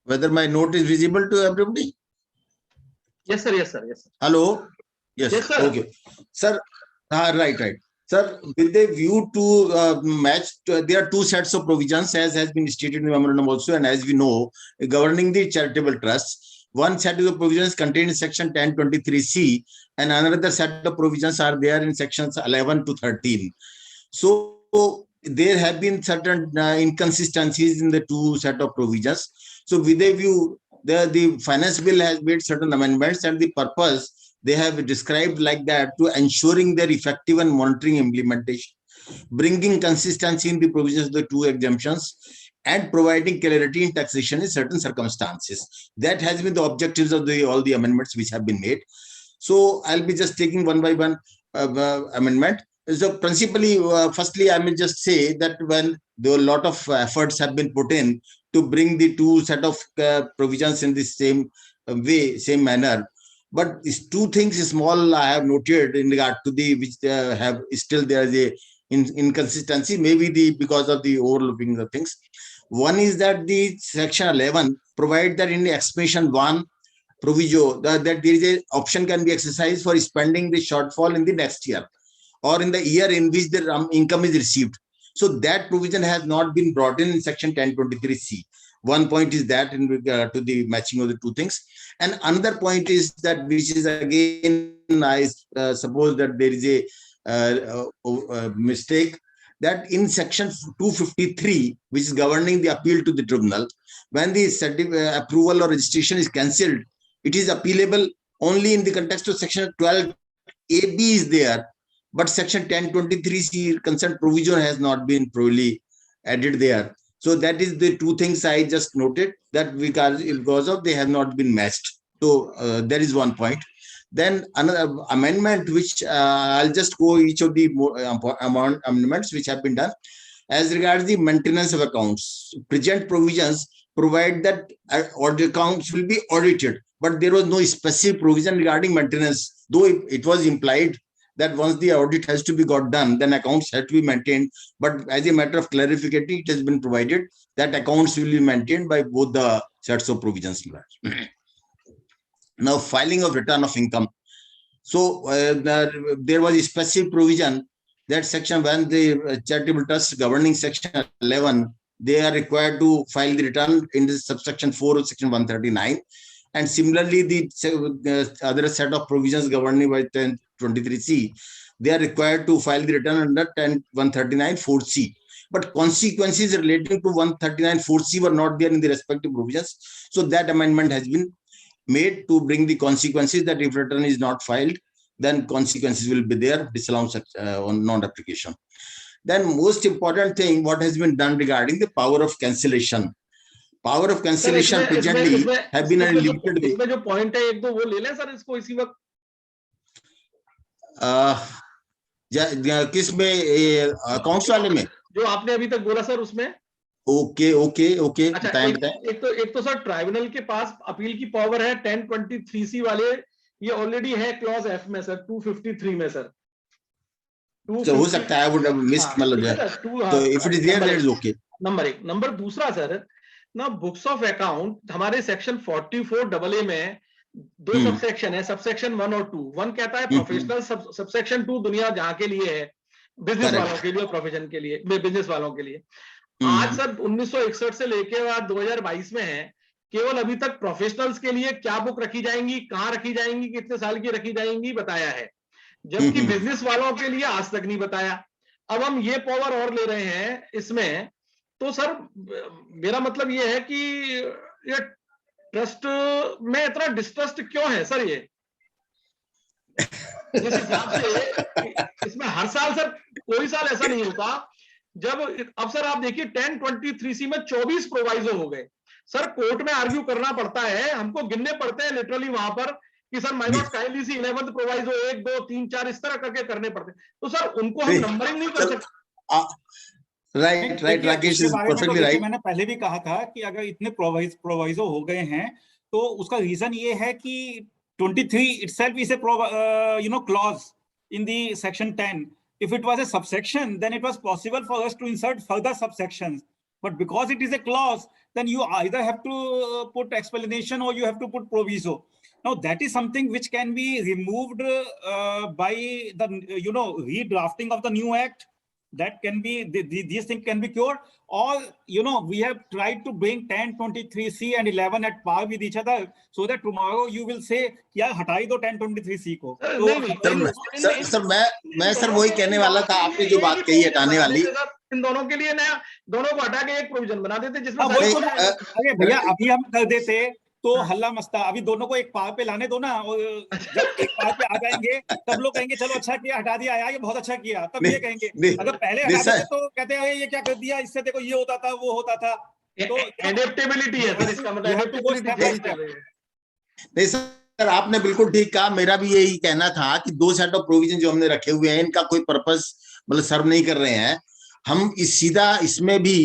Whether my note is visible to everybody? Yes, sir. Yes, sir. Yes, sir. Hello? Yes, Yes, sir. Okay. Sir, right. Sir, with a view to match, there are two sets of provisions, as has been stated in the memorandum also, and as we know, governing the charitable trusts. One set of the provisions contained in section 1023C, and another set of provisions are there in sections 11 to 13. So there have been certain inconsistencies in the two set of provisions. So with a view, the finance bill has made certain amendments, and the purpose they have described like that to ensuring their effective and monitoring implementation, bringing consistency in the provisions of the two exemptions, and providing clarity in taxation in certain circumstances. That has been the objectives of all the amendments which have been made. So I'll be just taking one by one amendment. So principally, firstly, I may just say that when there are a lot of efforts have been put in to bring the two set of provisions in the same way, same manner. But these two things small I have noted in regard to the which have still there is a inconsistency, maybe because of the overlooking the things. One is that the section 11 provide that in the expansion 1 proviso that there is a option can be exercised for spending the shortfall in the next year or in the year in which the income is received. So that provision has not been brought in section 1023C. One point is that in regard to the matching of the two things. And another point is that, which is again, I suppose that there is a mistake, that in section 253, which is governing the appeal to the tribunal, when the approval or registration is cancelled, it is appealable only in the context of section 12 AB is there, but section 1023C consent provision has not been properly added there. So that is the two things I just noted, that because of they have not been matched. So there is one point. Then another amendment, which I'll just go each of the amendments which have been done. As regards the maintenance of accounts, present provisions provide that audit accounts will be audited, but there was no specific provision regarding maintenance, though it was implied that once the audit has to be got done, then accounts have to be maintained. But as a matter of clarification, it has been provided that accounts will be maintained by both the sets of provisions. Now, filing of return of income. So there was a specific provision that section when the charitable trust governing section 11, they are required to file the return in the subsection 4 of section 139. And similarly, the other set of provisions governing by 1023C, they are required to file the return under 139 4C. But consequences relating to 139 4C were not there in the respective provisions. So that amendment has been made to bring the consequences that if return is not filed, then consequences will be there, disallowance on non-application. Then most important thing, what has been done regarding the power of cancellation. Power of cancellation presently have been a limited way. इसमें जो point है एक दो वो ले लें sir इसको इसी वक्त. किस में अकाउंट्स वाले में जो आपने अभी तक बोला सर उसमें. ओके. अच्छा, एक तो सर ट्राइब्यूनल के पास अपील की पावर है 1023C वाले, ये ऑलरेडी है क्लॉज एफ में सर 253 में सर. तो हो सकता है वो मिस मतलब तो if it is there that is okay. Number 1. Number दूसरा सर ना, बुक्स ऑफ अकाउंट हमारे सेक्शन 44AA में दो सबसेक्शन है, सबसेक्शन 1 और 2. 1 कहता है प्रोफेशनल, सबसेक्शन 2 दुनिया जहां के लिए है, बिजनेस वालों के लिए और प्रोफेशन के लिए, बिजनेस वालों के लिए. आज सर 1961 से लेके बाद 2022 में है, केवल अभी तक प्रोफेशनल्स के लिए क्या बुक रखी जाएंगी, कहां रखी जाएंगी, कितने साल की रखी जाएंगी बताया है, जबकि बिजनेस वालों के लिए आज तक नहीं बताया. अब हम ये पावर और ले रहे हैं इसमें. तो सर मेरा मतलब ये है कि ये ट्रस्ट में इतना डिस्ट्रस्ट क्यों है सर? ये जिस हिसाब से इसमें हर साल सर, कोई साल ऐसा नहीं होता जब, अब सर आप देखिए 1023C में 24 प्रोवाइजो हो गए सर. कोर्ट में आर्ग्यू करना पड़ता है, हमको गिनने पड़ते हैं लिटरली वहां पर कि sir my not kindly C 11th proviso 1 2 3 4 इस तरह करके करने पड़ते, तो सर उनको हम नंबरिंग नहीं कर सकते। Right right, Rakesh is perfectly right. मैंने पहले भी कहा था कि अगर इतने प्रोवाइजो हो गए हैं तो उसका रीजन ये है कि 23 itself is a clause in the section 10. If it was a subsection, then it was possible for us to insert further subsections. But because it is a clause, then you either have to put explanation or you have to put proviso. Now that is something which can be removed by the redrafting of the new act. That can be, these things can be cured, or we have tried to bring 10, 23C and 11 at par with each other, so that tomorrow you will say यार हटा ही दो 10, 23C को। Sir मैं sir वही कहने वाला था, आपने जो बात कही हटाने वाली, इन दोनों के लिए नया, दोनों को हटा के एक प्रोविजन बना देते जिसमें अरे भैया अभी हम कर देते तो हल्ला मस्ता, अभी दोनों को एक पार पे लाने दो ना, और जब एक पार पे आ जाएंगे तब लोग कहेंगे चलो अच्छा किया हटा दिया यार, ये बहुत अच्छा किया, तब ये कहेंगे। अगर पहले हटा देते तो कहते हैं ये क्या कर दिया, इससे देखो ये होता था वो होता था। तो एडेप्टेबिलिटी है सर, इसका मतलब नहीं सर, आपने बिल्कुल ठीक कहा। मेरा भी यही कहना था कि दो सेट ऑफ प्रोविजन जो हमने रखे हुए हैं इनका कोई पर्पस मतलब सर्व नहीं कर रहे हैं। हम सीधा इसमें भी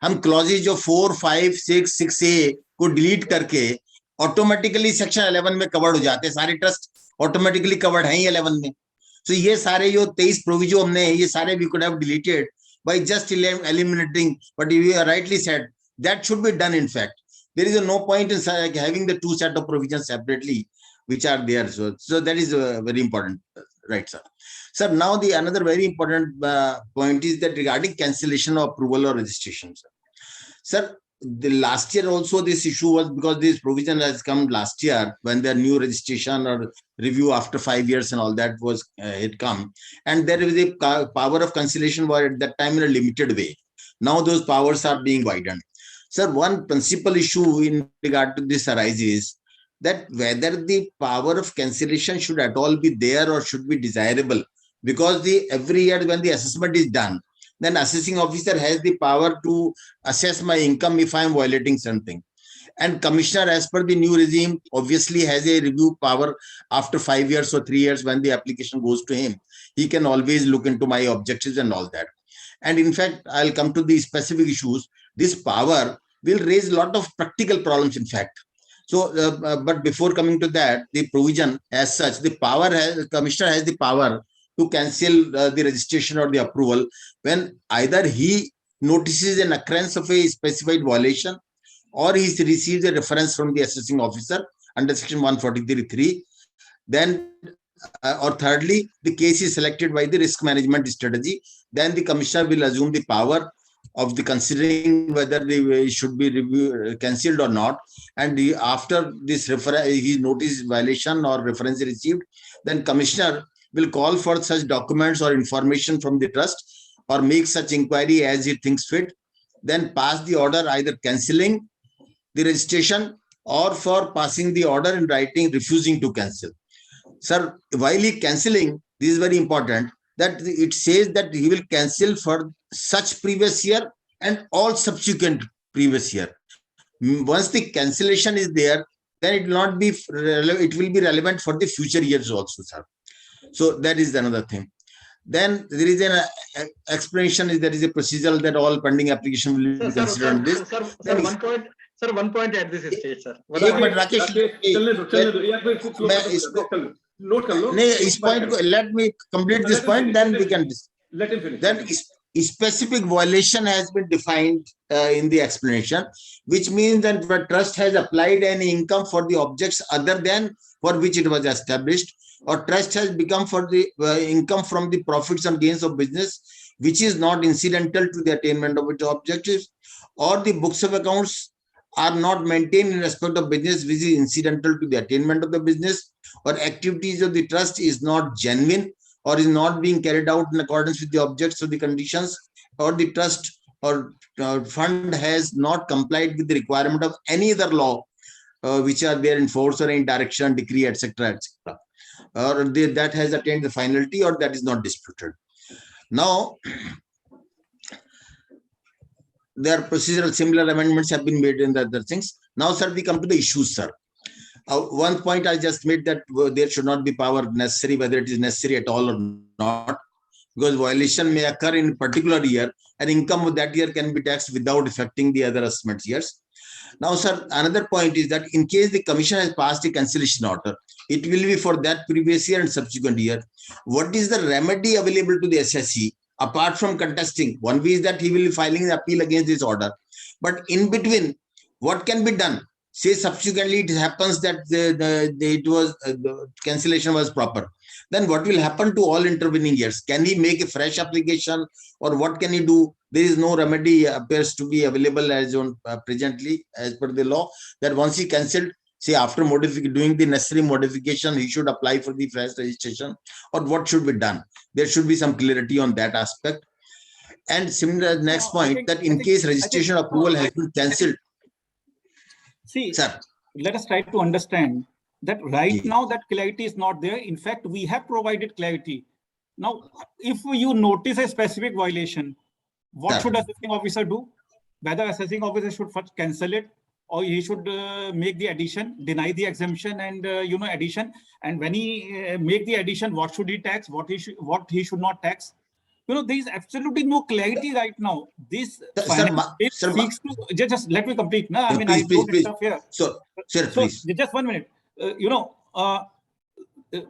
हम क्लॉजेज जो 4, 5, 6, 6A को डिलीट करके ऑटोमेटिकली सेक्शन 11 में कवर्ड हो जाते हैं। सारे ट्रस्ट ऑटोमेटिकली कवर्ड हैं ही 11 में। तो ये सारे जो 23 प्रोविजन हमने ये सारे we could have deleted by just eliminating, but you rightly said that should be done. In fact, there is no point in having the two set of provisions separately which are there. So that is very important, right, sir? Sir, now the another very important point is that regarding cancellation of approval or registration, sir. Sir, the last year also this issue was because this provision has come last year when the new registration or review after 5 years and all that was it come, and there is a power of cancellation was at that time in a limited way. Now those powers are being widened. Sir, one principal issue in regard to this arises that whether the power of cancellation should at all be there or should be desirable, because every year when the assessment is done, then assessing officer has the power to assess my income if I am violating something, and commissioner as per the new regime obviously has a review power after 5 years or 3 years when the application goes to him. He can always look into my objectives and all that. And in fact, I'll come to the specific issues. This power will raise a lot of practical problems, in fact. So, but before coming to that, the provision as such, the power commissioner has the power to cancel the registration or the approval when either he notices an occurrence of a specified violation or he receives a reference from the assessing officer under section 143(3). Then, or thirdly, the case is selected by the risk management strategy. Then the commissioner will assume the power of the considering whether they should be cancelled or not. And after this he notice violation or reference received, then commissioner will call for such documents or information from the trust or make such inquiry as he thinks fit, then pass the order either cancelling the registration or for passing the order in writing refusing to cancel. Sir, while he cancelling, this is very important, that it says that he will cancel for such previous year and all subsequent previous year. Once the cancellation is there, then it will not be it will be relevant for the future years also, sir. So that is another thing. Then there is an explanation, is there is a procedural that all pending application will be considered on this. Sir, one point at this stage, sir. एक minute Rakesh, मैं इसको note कर लो। नहीं, इस point को let me complete this point, then we can let him finish. Then specific violation has been defined in the explanation, which means that the trust has applied any income for the objects other than for which it was established, or trust has become for the income from the profits and gains of business which is not incidental to the attainment of its objectives, or the books of accounts are not maintained in respect of business which is incidental to the attainment of the business, or activities of the trust is not genuine or is not being carried out in accordance with the objects or the conditions, or the trust or fund has not complied with the requirement of any other law which are there in force or in direction, decree, etc., etc., or that has attained the finality or that is not disputed. Now, there are procedural similar amendments have been made in the other things. Now, sir, we come to the issues, sir. One point I just made that there should not be power necessary, whether it is necessary at all or not, because violation may occur in a particular year and income of that year can be taxed without affecting the other assessment years. Now, sir, another point is that in case the commission has passed a cancellation order, it will be for that previous year and subsequent year. What is the remedy available to the SSE apart from contesting? One way is that he will be filing an appeal against this order. But in between, what can be done? Say subsequently it happens that the cancellation was proper. Then what will happen to all intervening years? Can he make a fresh application, or what can he do? There is no remedy appears to be available as on presently as per the law, that once he cancelled, say after doing the necessary modification, he should apply for the fresh registration, or what should be done? There should be some clarity on that aspect. And similar next point, that in case registration approval has been cancelled. See, Sir, let us try to understand that right now that clarity is not there. In fact, we have provided clarity. Now, if you notice a specific violation, what Sir. should assessing officer do? Whether assessing officer should first cancel it, or he should make the addition, deny the exemption and addition. And when he make the addition, what should he tax? What he should not tax? There is absolutely no clarity right now. This seeks to just let me complete. No, I mean, I don't interfere. So, sir, So please. just 1 minute.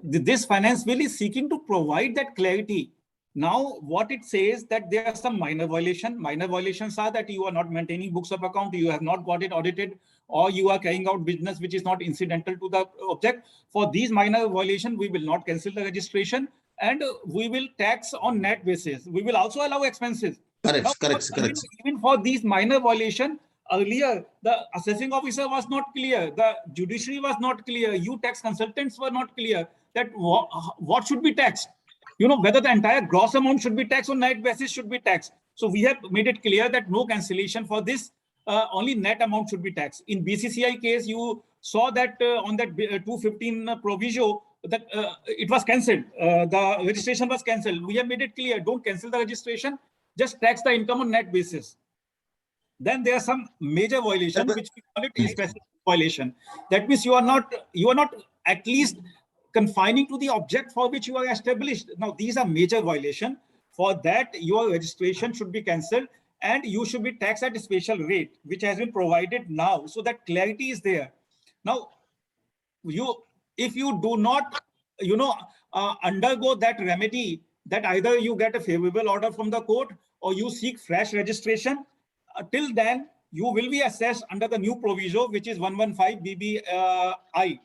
This finance bill is seeking to provide that clarity. Now, what it says that there are some minor violation. Minor violations are that you are not maintaining books of account, you have not got it audited, or you are carrying out business which is not incidental to the object. For these minor violations, we will not cancel the registration, and we will tax on net basis. We will also allow expenses. Correct, Now, correct. Even for these minor violations, earlier the assessing officer was not clear, the judiciary was not clear, you tax consultants were not clear that what should be taxed. Whether the entire gross amount should be taxed or net basis should be taxed. So we have made it clear that no cancellation for this, only net amount should be taxed. In BCCI case, you saw that on that 215 proviso, that it was cancelled. The registration was cancelled. We have made it clear, don't cancel the registration, just tax the income on net basis. Then there are some major violation, which we call it a specific violation. That means you are not at least confining to the object for which you are established. Now, these are major violation. For that, your registration should be cancelled and you should be taxed at a special rate, which has been provided now, so that clarity is there. Now, if you do not, undergo that remedy, that either you get a favorable order from the court or you seek fresh registration, till then you will be assessed under the new proviso, which is 115 BBI.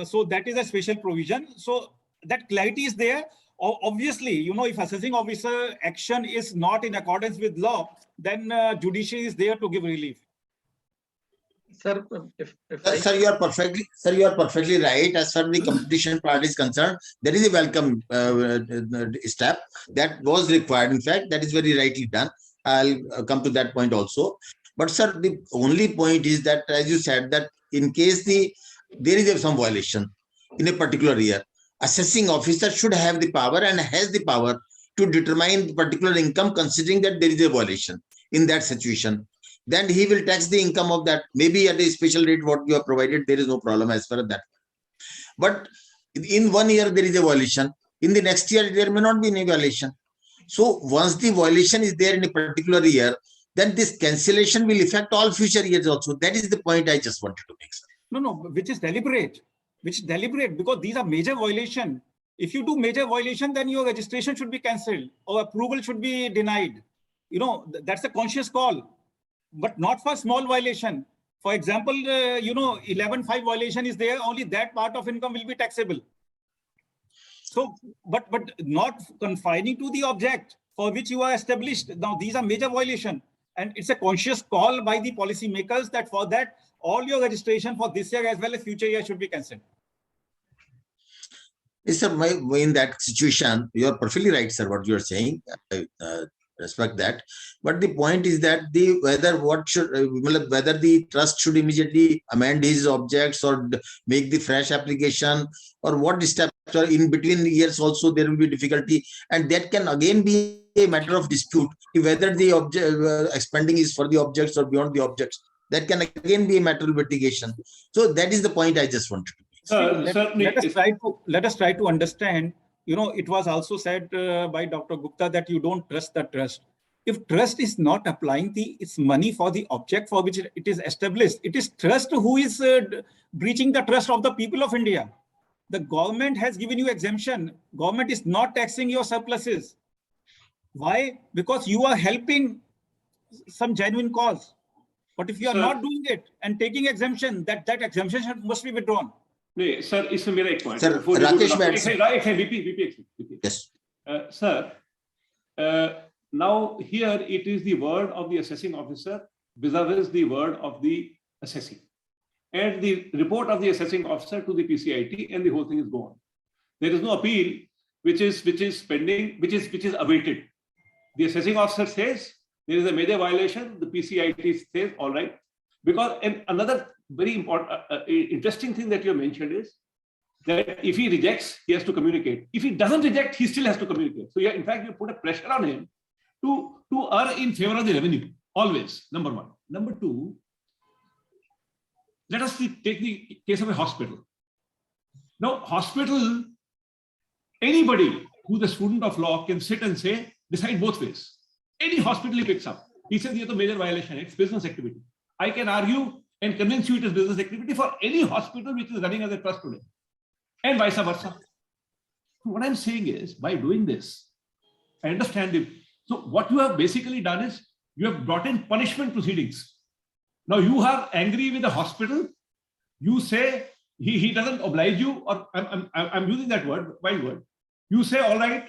So that is a special provision. So that clarity is there. Obviously, if assessing officer action is not in accordance with law, then judiciary is there to give relief. Sir, Sir, you are perfectly right. As far as the competition part is concerned, there is a welcome step that was required. In fact, that is very rightly done. I'll come to that point also. But sir, the only point is that, as you said, that in case there is some violation in a particular year, assessing officer should have the power and has the power to determine the particular income, considering that there is a violation in that situation. Then he will tax the income of that, maybe at a special rate what you have provided. There is no problem as far as that. But in 1 year there is a violation, in the next year there may not be any violation. So once the violation is there in a particular year, then this cancellation will affect all future years also. That is the point I just wanted to make, sir. No, which is deliberate, because these are major violation. If you do major violation, then your registration should be cancelled or approval should be denied. That's a conscious call, but not for small violation. For example, 11.5 violation is there, only that part of income will be taxable. So, but not confining to the object for which you are established. Now, these are major violation, and it's a conscious call by the policy makers that for that, all your registration for this year as well as future year should be cancelled. Yes, sir, in that situation, you are perfectly right, sir, what you are saying. I respect that. But the point is that whether the trust should immediately amend his objects or make the fresh application, or what steps are in between years also there will be difficulty, and that can again be a matter of dispute whether the object expanding is for the objects or beyond the objects. That can again be a matter of litigation. So that is the point I just wanted to make. Let us try to understand. You know, it was also said by Dr. Gupta that you don't trust the trust. If trust is not applying its money for the object for which it is established, it is trust who is breaching the trust of the people of India. The government has given you exemption. Government is not taxing your surpluses. Why? Because you are helping some genuine cause. But if you are not doing it and taking exemption, that exemption must be withdrawn. नहीं sir, इसमें मेरा एक point Sir, Rakesh VP. Yes. Sir, now here it is the word of the assessing officer vis-a-vis the word of the assessing, and the report of the assessing officer to the PCIT, and the whole thing is gone. There is no appeal which is pending, which is awaited. The assessing officer says there is a major violation. The PCIT says all right, because and another very important, interesting thing that you mentioned is that if he rejects, he has to communicate. If he doesn't reject, he still has to communicate. So yeah, in fact, you put a pressure on him to err in favor of the revenue always. Number one. Number two, let us take the case of a hospital. Now, hospital, anybody who's a student of law can sit and say, decide both ways. Any hospital he picks up, he says, "This is a major violation, it's business activity." I can argue and convince you it is business activity for any hospital which is running as a trust today, and vice versa. So what I'm saying is, by doing this, I understand it. So what you have basically done is, you have brought in punishment proceedings. Now you are angry with the hospital. You say he doesn't oblige you, or I'm using that word, wild word. You say, all right,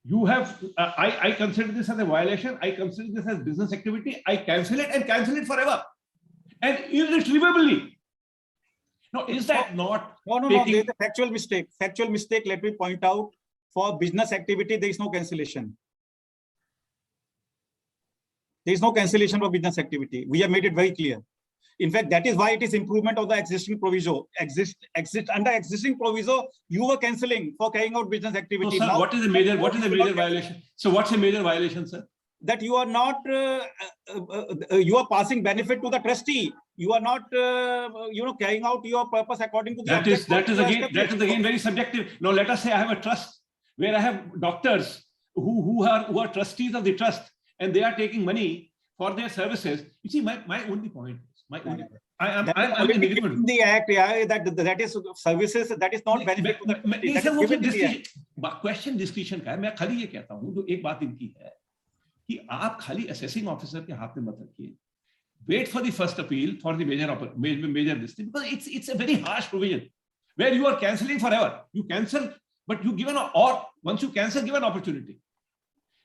you have, I consider this as a violation. I consider this as business activity. I cancel it and cancel it forever and irretrievably. Now, is that not? No, there's a factual mistake. Factual mistake, let me point out. For business activity, there is no cancellation. There is no cancellation for business activity. We have made it very clear. In fact, that is why it is improvement of the existing proviso. Under existing proviso, you were cancelling for carrying out business activity. So, sir, what is a major violation? So, what's a major violation, sir? That you are not, you are passing benefit to the trustee. You are not, carrying out your purpose according to the object. That is again very subjective. Now, let us say I have a trust where I have doctors who are trustees of the trust, and they are taking money for their services. You see, my only point is, I'm in the act, that is services, that is not benefit to the question discretion का है. मैं खाली ये कहता हूँ, जो एक बात इनकी है कि आप खाली assessing officer के हाथ में मत रखिए. Wait for the first appeal for the major this thing, because it's a very harsh provision where you are cancelling forever. You cancel, but you given or once you cancel, give an opportunity.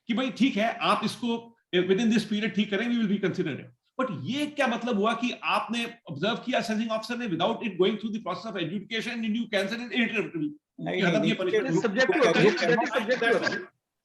कि भाई ठीक है, आप इसको within this period ठीक करें, we will be considered. But ये क्या मतलब हुआ कि आपने observe किया assessing officer ने without it going through the process of adjudication, and you cancel it irretrievably.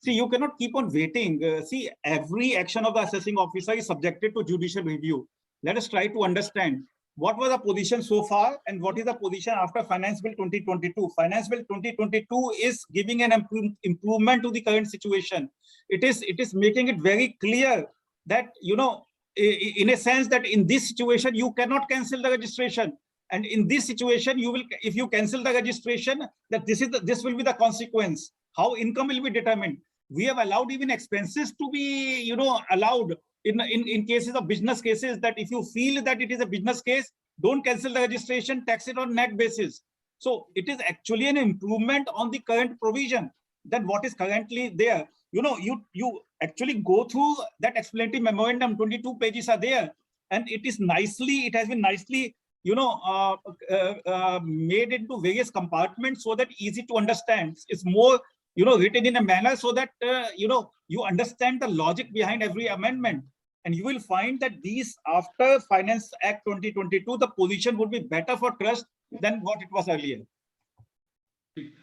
See, you cannot keep on waiting. See, every action of the assessing officer is subjected to judicial review. Let us try to understand what was the position so far and what is the position after Finance Bill 2022. Finance Bill 2022 is giving an improvement to the current situation. It is making it very clear that, in a sense, that in this situation, you cannot cancel the registration. And in this situation, if you cancel the registration, that this will be the consequence. How income will be determined. We have allowed even expenses to be, allowed in cases of business cases, that if you feel that it is a business case, don't cancel the registration, tax it on net basis. So it is actually an improvement on the current provision than what is currently there. You actually go through that explanatory memorandum, 22 pages are there, and it has been nicely, made into various compartments so that easy to understand. It's more, written in a manner so that, you understand the logic behind every amendment. And you will find that these, after Finance Act 2022, the position would be better for trust than what it was earlier.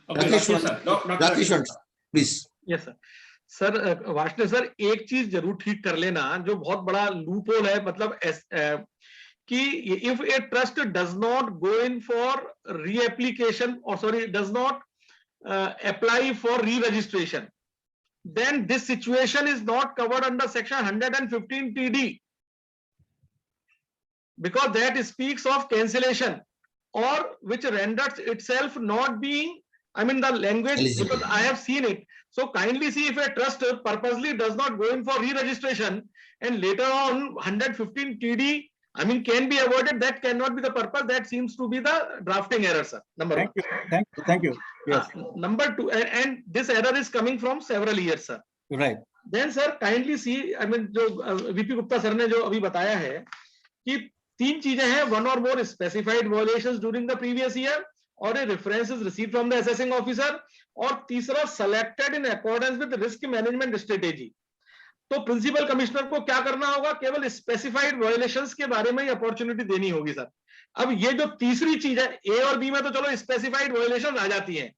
Rakesh, please. Yes, sir. Sir Varshney sir, एक चीज जरूर ठीक कर लेना, जो बहुत बड़ा loop hole है, मतलब कि if a trust does not go in for reapplication, or sorry, does not apply for re-registration, then this situation is not covered under section 115 TD. because that speaks of cancellation or which renders itself not being, I mean the language, Eligible. because I have seen it. So kindly see, if a trust purposely does not go in for re-registration and later on 115 TD, I mean, can be avoided, that cannot be the purpose. That seems to be the drafting error, sir. Number Thank one. you. Thank you. Yes. Number two, and this error is coming from several years, sir. Right. Then sir, kindly see, I mean, जो VP Gupta sir ने जो अभी बताया है कि 3 चीजें हैं, one or more specified violations during the previous year, और a reference is received from the assessing officer, और तीसरा selected in accordance with risk management strategy. तो प्रिंसिपल कमिश्नर को क्या करना होगा, केवल स्पेसिफाइड वायलेशंस के बारे में ही अपॉर्चुनिटी देनी होगी सर। अब ये जो तीसरी चीज है, ए और बी में तो चलो स्पेसिफाइड वायलेशन आ जाती हैं,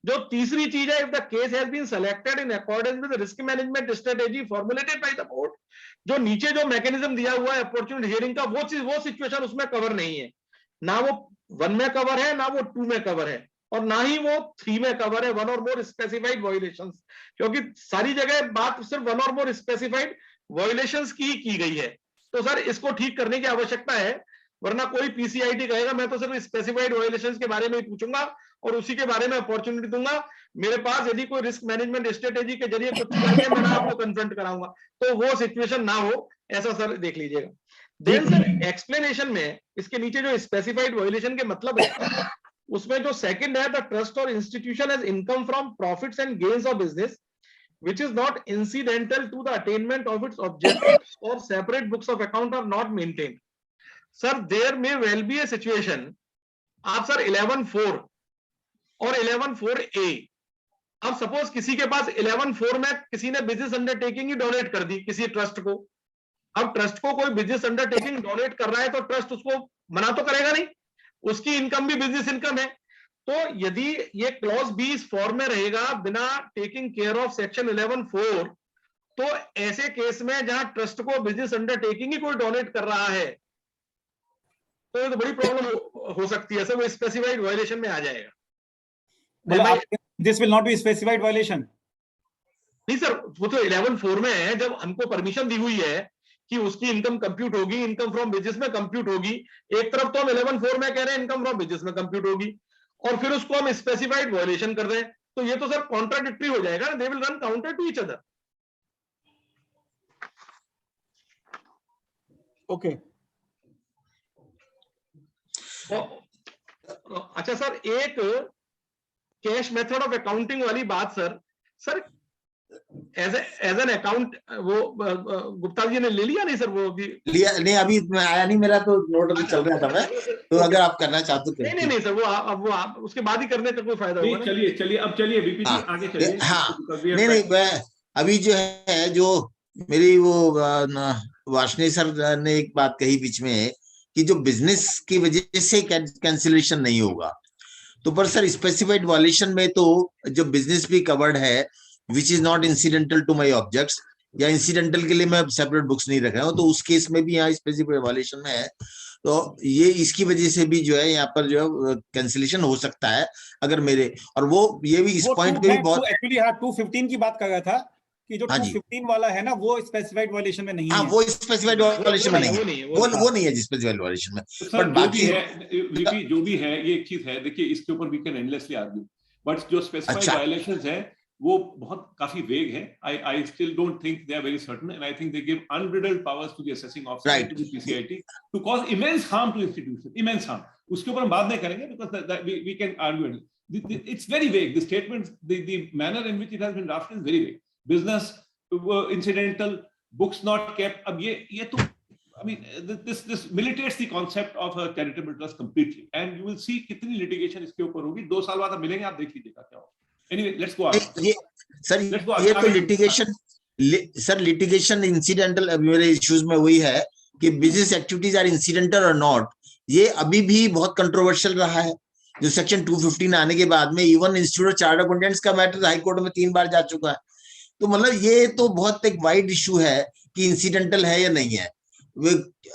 जो तीसरी चीज है, if the case has been selected in accordance with risk management strategy formulated by the board, जो नीचे जो मैकेनिज्म दिया हुआ है अपॉर्चुनिटी हियरिंग का, वो चीज, वो सिचुएशन उसमें कवर नहीं है, ना वो 1 में कवर है, ना वो 2 में कवर है, और ना ही वो 3 में कवर है, 1 और मोर स्पेसिफाइड वायलेशंस, क्योंकि सारी जगह बात सिर्फ 1 और मोर स्पेसिफाइड वायलेशंस की गई है। तो सर इसको ठीक करने की आवश्यकता है, वरना कोई पीसीआईटी कहेगा मैं तो सिर्फ स्पेसिफाइड वायलेशंस के बारे में ही पूछूंगा और उसी के बारे में अपॉर्चुनिटी दूंगा, मेरे पास यदि कोई रिस्क मैनेजमेंट स्ट्रेटेजी के जरिए कुछ चाहिए मैं आपको कन्फ्रंट कराऊंगा, तो वो सिचुएशन ना हो, ऐसा सर देख लीजिएगा। देन सर एक्सप्लेनेशन में इसके नीचे जो स्पेसिफाइड वायलेशन के मतलब है, उसमें जो सेकंड है, द ट्रस्ट और institution has income from profits and gains of business which is not incidental to the attainment of its objectives or separate books of account are not maintained. Sir, there may well be a situation, आप sir 11.4 और 11.4A, अब suppose किसी के पास 11.4 में किसी ने business undertaking ही donate कर दी किसी ट्रस्ट को, अब ट्रस्ट को कोई बिजनेस अंडरटेकिंग डोनेट कर रहा है तो ट्रस्ट उसको मना तो करेगा नहीं, उसकी इनकम भी बिजनेस इनकम है, तो यदि ये क्लॉज बी इस फॉर्म में रहेगा बिना टेकिंग केयर ऑफ सेक्शन 11.4, तो ऐसे केस में जहां ट्रस्ट को बिजनेस अंडरटेकिंग ही कोई डोनेट कर रहा है तो ये तो बड़ी प्रॉब्लम हो सकती है सर, वो स्पेसिफाइड वायलेशन में आ जाएगा। This will not be specified violation. नहीं सर, वो तो 11.4 में है, जब हमको परमिशन दी हुई है कि उसकी इनकम कंप्यूट होगी, इनकम फ्रॉम बिजनेस में कंप्यूट होगी, एक तरफ तो हम 11.4 में कह रहे हैं इनकम फ्रॉम बिजनेस में कंप्यूट होगी, और फिर उसको हम स्पेसिफाइड वायलेशन कर रहे हैं, तो ये तो सर कॉन्ट्राडिक्टरी हो जाएगा, they will run counter to each other. Okay, अच्छा सर, एक कैश मेथड ऑफ अकाउंटिंग वाली बात सर एज एन अकाउंट वो गुप्ता जी ने ले लिया नहीं सर, वो अभी लिया नहीं, अभी आया नहीं, मेरा तो नोट अभी चल रहा था मैं, तो अगर आप करना चाहते हो नहीं सर, वो अब वो आप उसके बाद ही करने का कोई फायदा होगा। चलिए बीपी जी आगे चलिए। हाँ, नहीं मैं अभी जो है, जो मेरी वो वाशनी सर ने एक बात कही बीच में कि जो बिजनेस की वजह से कैंसिलेशन नहीं होगा, तो पर सर स्पेसिफाइड वायलेशन में तो जो बिजनेस भी कवर्ड है which is not incidental to my objects, या इंसिडेंटल के लिए मैं सेपरेट बुक्स नहीं रख रहा हूँ, तो उस केस में भी यहाँ स्पेसिफाइड वायलेशन में है, तो ये इसकी वजह से भी जो है यहाँ पर जो है कैंसिलेशन हो सकता है अगर मेरे, और वो ये भी इस पॉइंट पे भी बहुत एक्चुअली 215 की बात कर रहा था कि जो 215 वाला है ना वो स्पेसिफाइड वायलेशन में नहीं है। वो स्पेसिफाइड वायलेशन में नहीं है, वो नहीं है स्पेसिफाइड वायलेशन में। बट बाकी है जो भी है, ये एक चीज है, देखिए इसके ऊपर we can endlessly argue, but जो स्पेसिफाइड वायलेशंस है वो बहुत काफी वेग है। I still don't think they are very certain, and I think they give unbridled powers to the assessing officer, to the PCIT, to cause immense harm to institution, immense harm. उसके ऊपर हम बात नहीं करेंगे because we can argue it. It's very vague. The statements, the manner in which it has been drafted is very vague. Business, incidental, books not kept. अब ये तो I mean this militates the concept of a charitable trust completely, and you will see कितनी litigation इसके ऊपर होगी। 2 साल बाद हम मिलेंगे, आप देख लीजिएगा क्या होगा। Anyway, let's go on. ये तो लिटिगेशन इंसिडेंटल, मेरे इश्यूज में वही है कि बिजनेस एक्टिविटीज आर इंसिडेंटल और नॉट, ये अभी भी बहुत कंट्रोवर्शियल रहा है। जो सेक्शन 215 आने के बाद में even institute of chartered accountants का मैटर हाई कोर्ट में 3 बार जा चुका है, तो मतलब ये तो बहुत एक वाइड इशू है कि इंसिडेंटल है या नहीं है।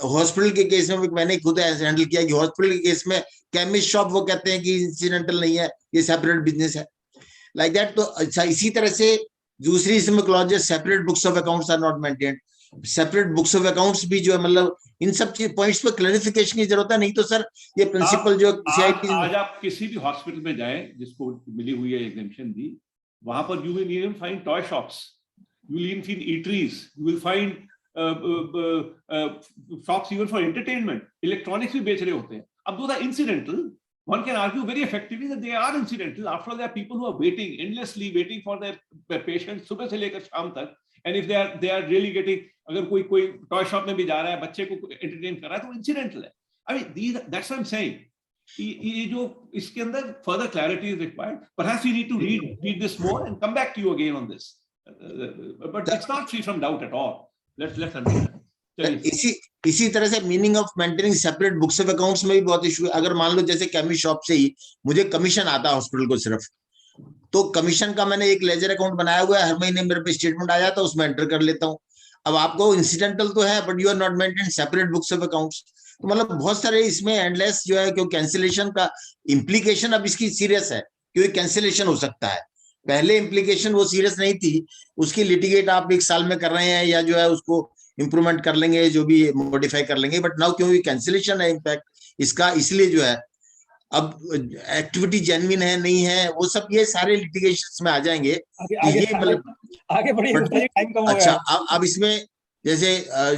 हॉस्पिटल के केस में मैंने खुद हैंडल किया कि हॉस्पिटल के केस में केमिस्ट शॉप वो कहते हैं कि इंसिडेंटल नहीं है, ये सेपरेट बिजनेस है, लाइक दैट। तो अच्छा, इसी तरह से दूसरी इसमें clause separate books of accounts are not maintained, separate books of accounts भी जो है, मतलब इन सब चीज पॉइंट्स पे क्लैरिफिकेशन की जरूरत है। नहीं तो सर ये प्रिंसिपल जो CIT आज आप किसी भी हॉस्पिटल में जाएं जिसको मिली हुई है एग्जेम्पशन भी, वहां पर you will even find toy shops, you will find eateries, you will find shops even for entertainment, electronics भी बेच रहे होते हैं। अब दो इncidental, one can argue very effectively that they are incidental. After all, there are people who are waiting endlessly, waiting for their patients सुबह से लेकर शाम तक, and if they are really getting, अगर कोई टॉय शॉप में भी जा रहा है, बच्चे को एंटरटेन कर रहा है, तो incidental है। I mean, that's what I'm saying. ये जो इसके अंदर further clarity is required. Perhaps we need to read this more and come back to you again on this. But it's not free from doubt at all. Let's understand. इसी तरह से meaning of maintaining separate books of accounts में भी बहुत issue है। अगर मान लो जैसे केमिस्ट शॉप से ही मुझे कमीशन आता है हॉस्पिटल को सिर्फ, तो कमीशन का मैंने एक लेजर अकाउंट बनाया हुआ है, हर महीने मेरे पे स्टेटमेंट आ जाता है, उसमें एंटर कर लेता हूँ। अब आपको इंसिडेंटल तो है, but you are not maintain separate books of accounts. तो मतलब बहुत सारे इसमें एंडलेस जो है, क्योंकि कैंसिलेशन का इम्प्लीकेशन अब इसकी सीरियस है, क्योंकि कैंसिलेशन हो सकता है। पहले इम्प्लीकेशन वो सीरियस नहीं थी, उसकी लिटिगेट आप 1 साल में कर रहे हैं, या जो है उसको इंप्रूवमेंट कर लेंगे, जो भी मॉडिफाई कर लेंगे, बट नाउ क्योंकि कैंसिलेशन है इम्पैक्ट इसका, इसलिए जो है अब एक्टिविटी जेन्युइन है नहीं है, वो सब ये सारे लिटिगेशंस में आ जाएंगे। ये मतलब आगे बढ़िए, टाइम कम हो अच्छा, गया। अब इसमें जैसे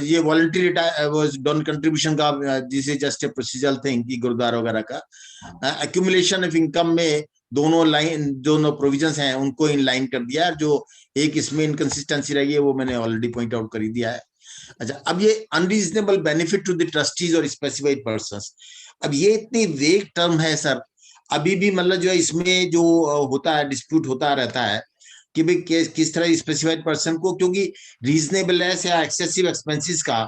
ये वॉलंटरी डॉन कंट्रीब्यूशन का, जिसे जस्ट ए प्रोसीजरल थिंग की गुरुद्वारा वगैरह का एक्यूमुलेशन ऑफ इनकम में दोनों प्रोविजंस हैं उनको इन लाइन कर दिया। जो एक इसमें इनकंसिस्टेंसी रही है वो मैंने ऑलरेडी पॉइंट आउट कर दिया है। अच्छा, अब ये unreasonable benefit to the trustees और स्पेसिफाइड पर्संस, अब ये इतनी वेग टर्म है सर, अभी भी मतलब जो है इसमें जो होता है डिस्प्यूट होता रहता है कि भाई किस तरह स्पेसिफाइड पर्सन को, क्योंकि रीजनेबलनेस या एक्सेसिव एक्सपेंसेस का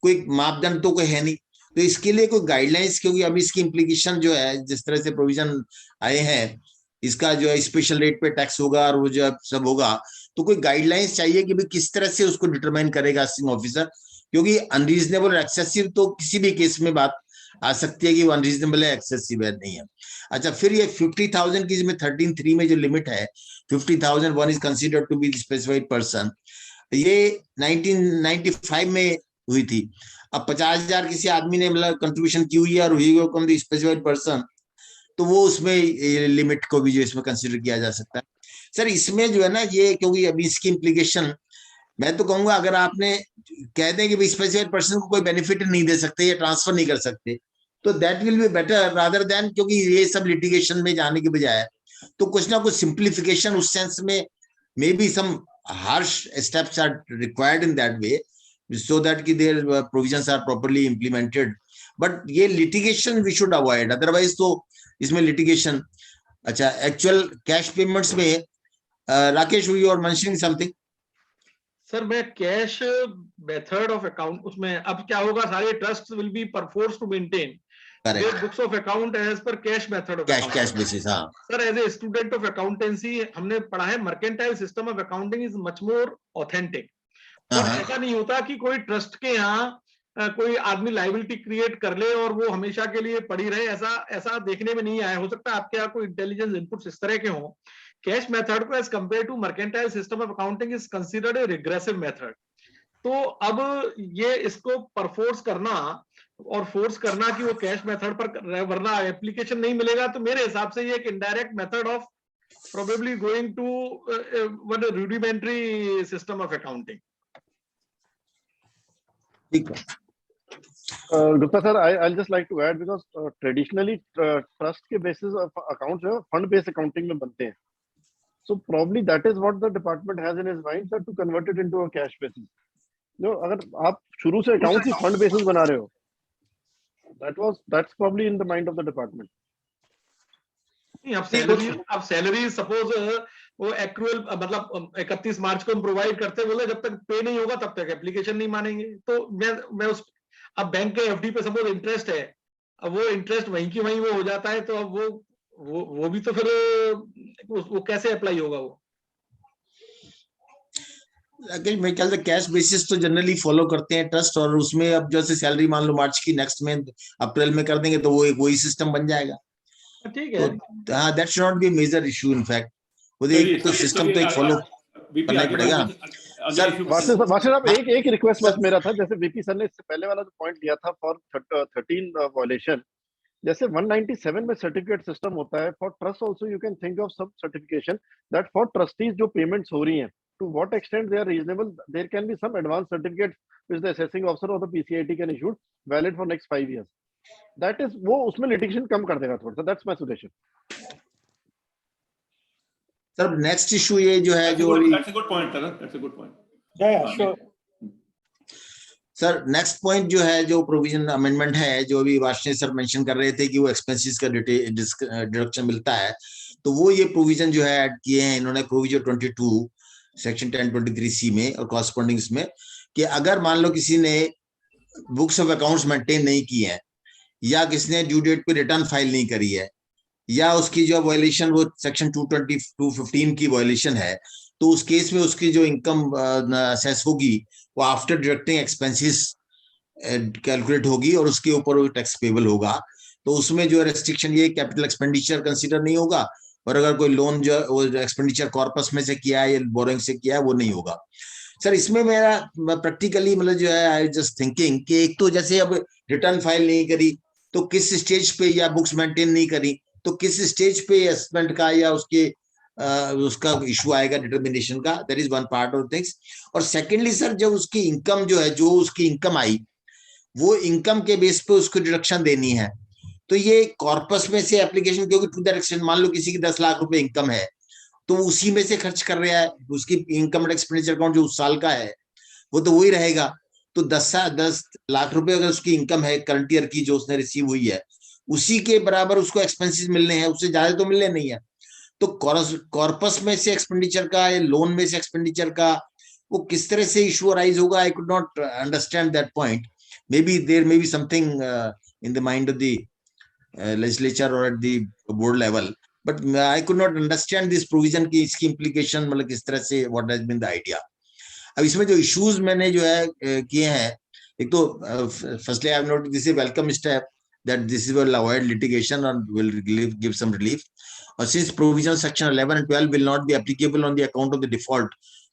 कोई मापदंड तो कोई है नहीं, तो इसके लिए कोई गाइडलाइंस, क्योंकि अभी इसकी इम्प्लीकेशन जो है जिस तरह से प्रोविजन आए हैं, इसका जो है स्पेशल रेट पे टैक्स होगा और वो जो सब होगा, तो कोई गाइडलाइंस चाहिए कि भाई किस तरह से उसको डिटरमाइन करेगा असिस्टिंग ऑफिसर, क्योंकि अनरीजनेबल और एक्सेसिव तो किसी भी केस में बात आ सकती है कि वो अनरीजनेबल है, एक्सेसिव है, नहीं है। अच्छा, फिर ये 50,000 की इसमें 13(3) में जो लिमिट है 50,000 one is considered to be specified person, ये 1995 में हुई थी। अब 50,000 किसी आदमी ने मतलब कंट्रीब्यूशन की हुई है और हुई कम द स्पेसिफाइड पर्सन, तो वो उसमें लिमिट को भी जो इसमें कंसिडर किया जा सकता है। सर इसमें जो है ना ये, क्योंकि अभी इसकी इम्प्लीकेशन मैं तो कहूंगा, अगर आपने कह दें कि स्पेसिफाइड पर्सन को कोई बेनिफिट नहीं दे सकते या ट्रांसफर नहीं कर सकते, तो that will be better rather than, क्योंकि ये सब लिटिगेशन में जाने के बजाय तो कुछ ना कुछ सिंप्लीफिकेशन उस सेंस में, maybe some harsh steps are required in that way so that ki their provisions are properly implemented, but ये litigation we should avoid, otherwise तो इसमें litigation। अच्छा, actual cash payments में Rakesh you are mentioning something? Sir मैं cash method of account, उसमें अब क्या होगा, सारे trust will be perforce to maintain books of account as per cash method of cash basis. हाँ sir, as a student of accountancy हमने पढ़ा है mercantile system of accounting is much more authentic. और ऐसा नहीं होता कि कोई ट्रस्ट के यहाँ कोई आदमी लाइबिलिटी क्रिएट कर ले और वो हमेशा के लिए पड़ी रहे, ऐसा देखने में नहीं आया। हो सकता है आपके यहाँ कोई इंटेलिजेंस इनपुट्स इस तरह के हों। कैश मेथड को as compare to mercantile system of accounting is considered a regressive method. तो अब ये इसको परफोर्स करना और फोर्स करना कि वो कैश मेथड पर, वरना एप्लीकेशन नहीं मिलेगा, तो मेरे हिसाब से ये एक indirect method of probably going to one rudimentary system of accounting. Gupta sir, I'll just like to add, because traditionally trust के basis of accounts जो fund based accounting में बनते हैं, so probably that is what the department has in his mind, that to convert it into a cash basis। जो अगर आप शुरू से accounts ही fund basis बना रहे हो, that's probably in the mind of the department। अब सैलरी सपोज वो एक्रूअल मतलब 31 मार्च को हम प्रोवाइड करते, बोले जब तक पे नहीं होगा तब तक एप्लीकेशन नहीं मानेंगे। तो मैं उस, अब बैंक के एफडी पे सपोज इंटरेस्ट है, अब वो इंटरेस्ट वहीं की वहीं वो हो जाता है, तो अब वो भी तो फिर वो कैसे अप्लाई होगा वो? मेरे ख्याल से कैश बेसिस तो जनरली फॉलो करते हैं ट्रस्ट, और उसमें अब जैसे सैलरी मान लो मार्च की नेक्स्ट में अप्रैल में कर देंगे तो वो एक वही सिस्टम बन जाएगा। ठीक है, तो हाँ, that should not be major issue. In fact वो एक तो सिस्टम तो एक फॉलो करना पड़ेगा। सर, वाशिर साहब एक रिक्वेस्ट बस मेरा था, जैसे वीपी सर ने इससे पहले वाला जो पॉइंट लिया था फॉर 13 वॉयलेशन, जैसे 197 में सर्टिफिकेट सिस्टम होता है, for trust also you can think of sub certification that for trustees जो पेमेंट्स हो रही हैं to what extent they are reasonable, there can be some advance certificate which the assessing officer और the PCIT can issue valid for next 5 years, that is वो उसमें litigation कम कर देगा थोड़ा सा, that's my suggestion. Sir next issue ये जो है जो that's a good point, that's a good point. Yeah, sure. Sir next point जो है जो प्रोविजन अमेंडमेंट है जो अभी वाशनी सर मेंशन कर रहे थे कि वो एक्सपेंसेस का डिडक्शन मिलता है, तो वो ये प्रोविजन जो है ऐड किए हैं इन्होंने प्रोविजन 22 सेक्शन 1023C में और कॉरस्पॉन्डिंग में, कि अगर मान लो किसी ने बुक्स ऑफ अकाउंट्स मेंटेन नहीं की है या किसी ने ड्यू डेट पे रिटर्न फाइल नहीं करी है या उसकी जो वायलेशन वो सेक्शन 215 की वायलेशन है, तो उस केस में उसकी जो इनकम असेस होगी वो आफ्टर डिडक्टिंग एक्सपेंसेस कैलकुलेट होगी और उसके ऊपर वो टैक्स पेबल होगा। तो उसमें जो रेस्ट्रिक्शन ये कैपिटल एक्सपेंडिचर कंसीडर नहीं होगा, और अगर कोई लोन जो एक्सपेंडिचर कॉर्पस में से किया है या बोरोइंग से किया है वो नहीं होगा। सर इसमें मेरा प्रैक्टिकली मतलब जो है आई जस्ट थिंकिंग कि एक तो जैसे अब रिटर्न फाइल नहीं करी तो किस स्टेज पे, या बुक्स मेंटेन नहीं करी तो किस स्टेज पे एसेसमेंट का या उसका इशू आएगा डिटर्मिनेशन का, that is one part of things. और सेकेंडली सर जब उसकी इनकम जो है जो उसकी इनकम आई वो इनकम के बेस पे उसको डिडक्शन देनी है, तो ये कॉर्पस में से एप्लीकेशन, क्योंकि टू दैट एक्सटेंट मान लो किसी की 10 लाख रुपए इनकम है तो उसी में से खर्च कर रहा है, उसकी इनकम एक्सपेंडिचर अकाउंट जो उस साल का है वो तो वही रहेगा। तो 10 लाख रुपए अगर उसकी इनकम है करंट ईयर की जो उसने रिसीव हुई है उसी के बराबर उसको एक्सपेंसेस मिलने हैं, उससे ज्यादा तो मिलने नहीं है। तो कॉर्पस में से एक्सपेंडिचर का या लोन में से एक्सपेंडिचर का वो किस तरह से इशू अराइज होगा, I could not understand that point. May be there may be something in the mind of the legislature or at the board level, but I could not understand this provision की इसकी implication मतलब किस तरह से what has been the idea। अब इसमें जो issues मैंने जो है किए हैं, एक तो firstly I have noted this is a welcome step that this will avoid litigation and will give some relief. Since provision section 11 and 12 will not be applicable on the account of the default,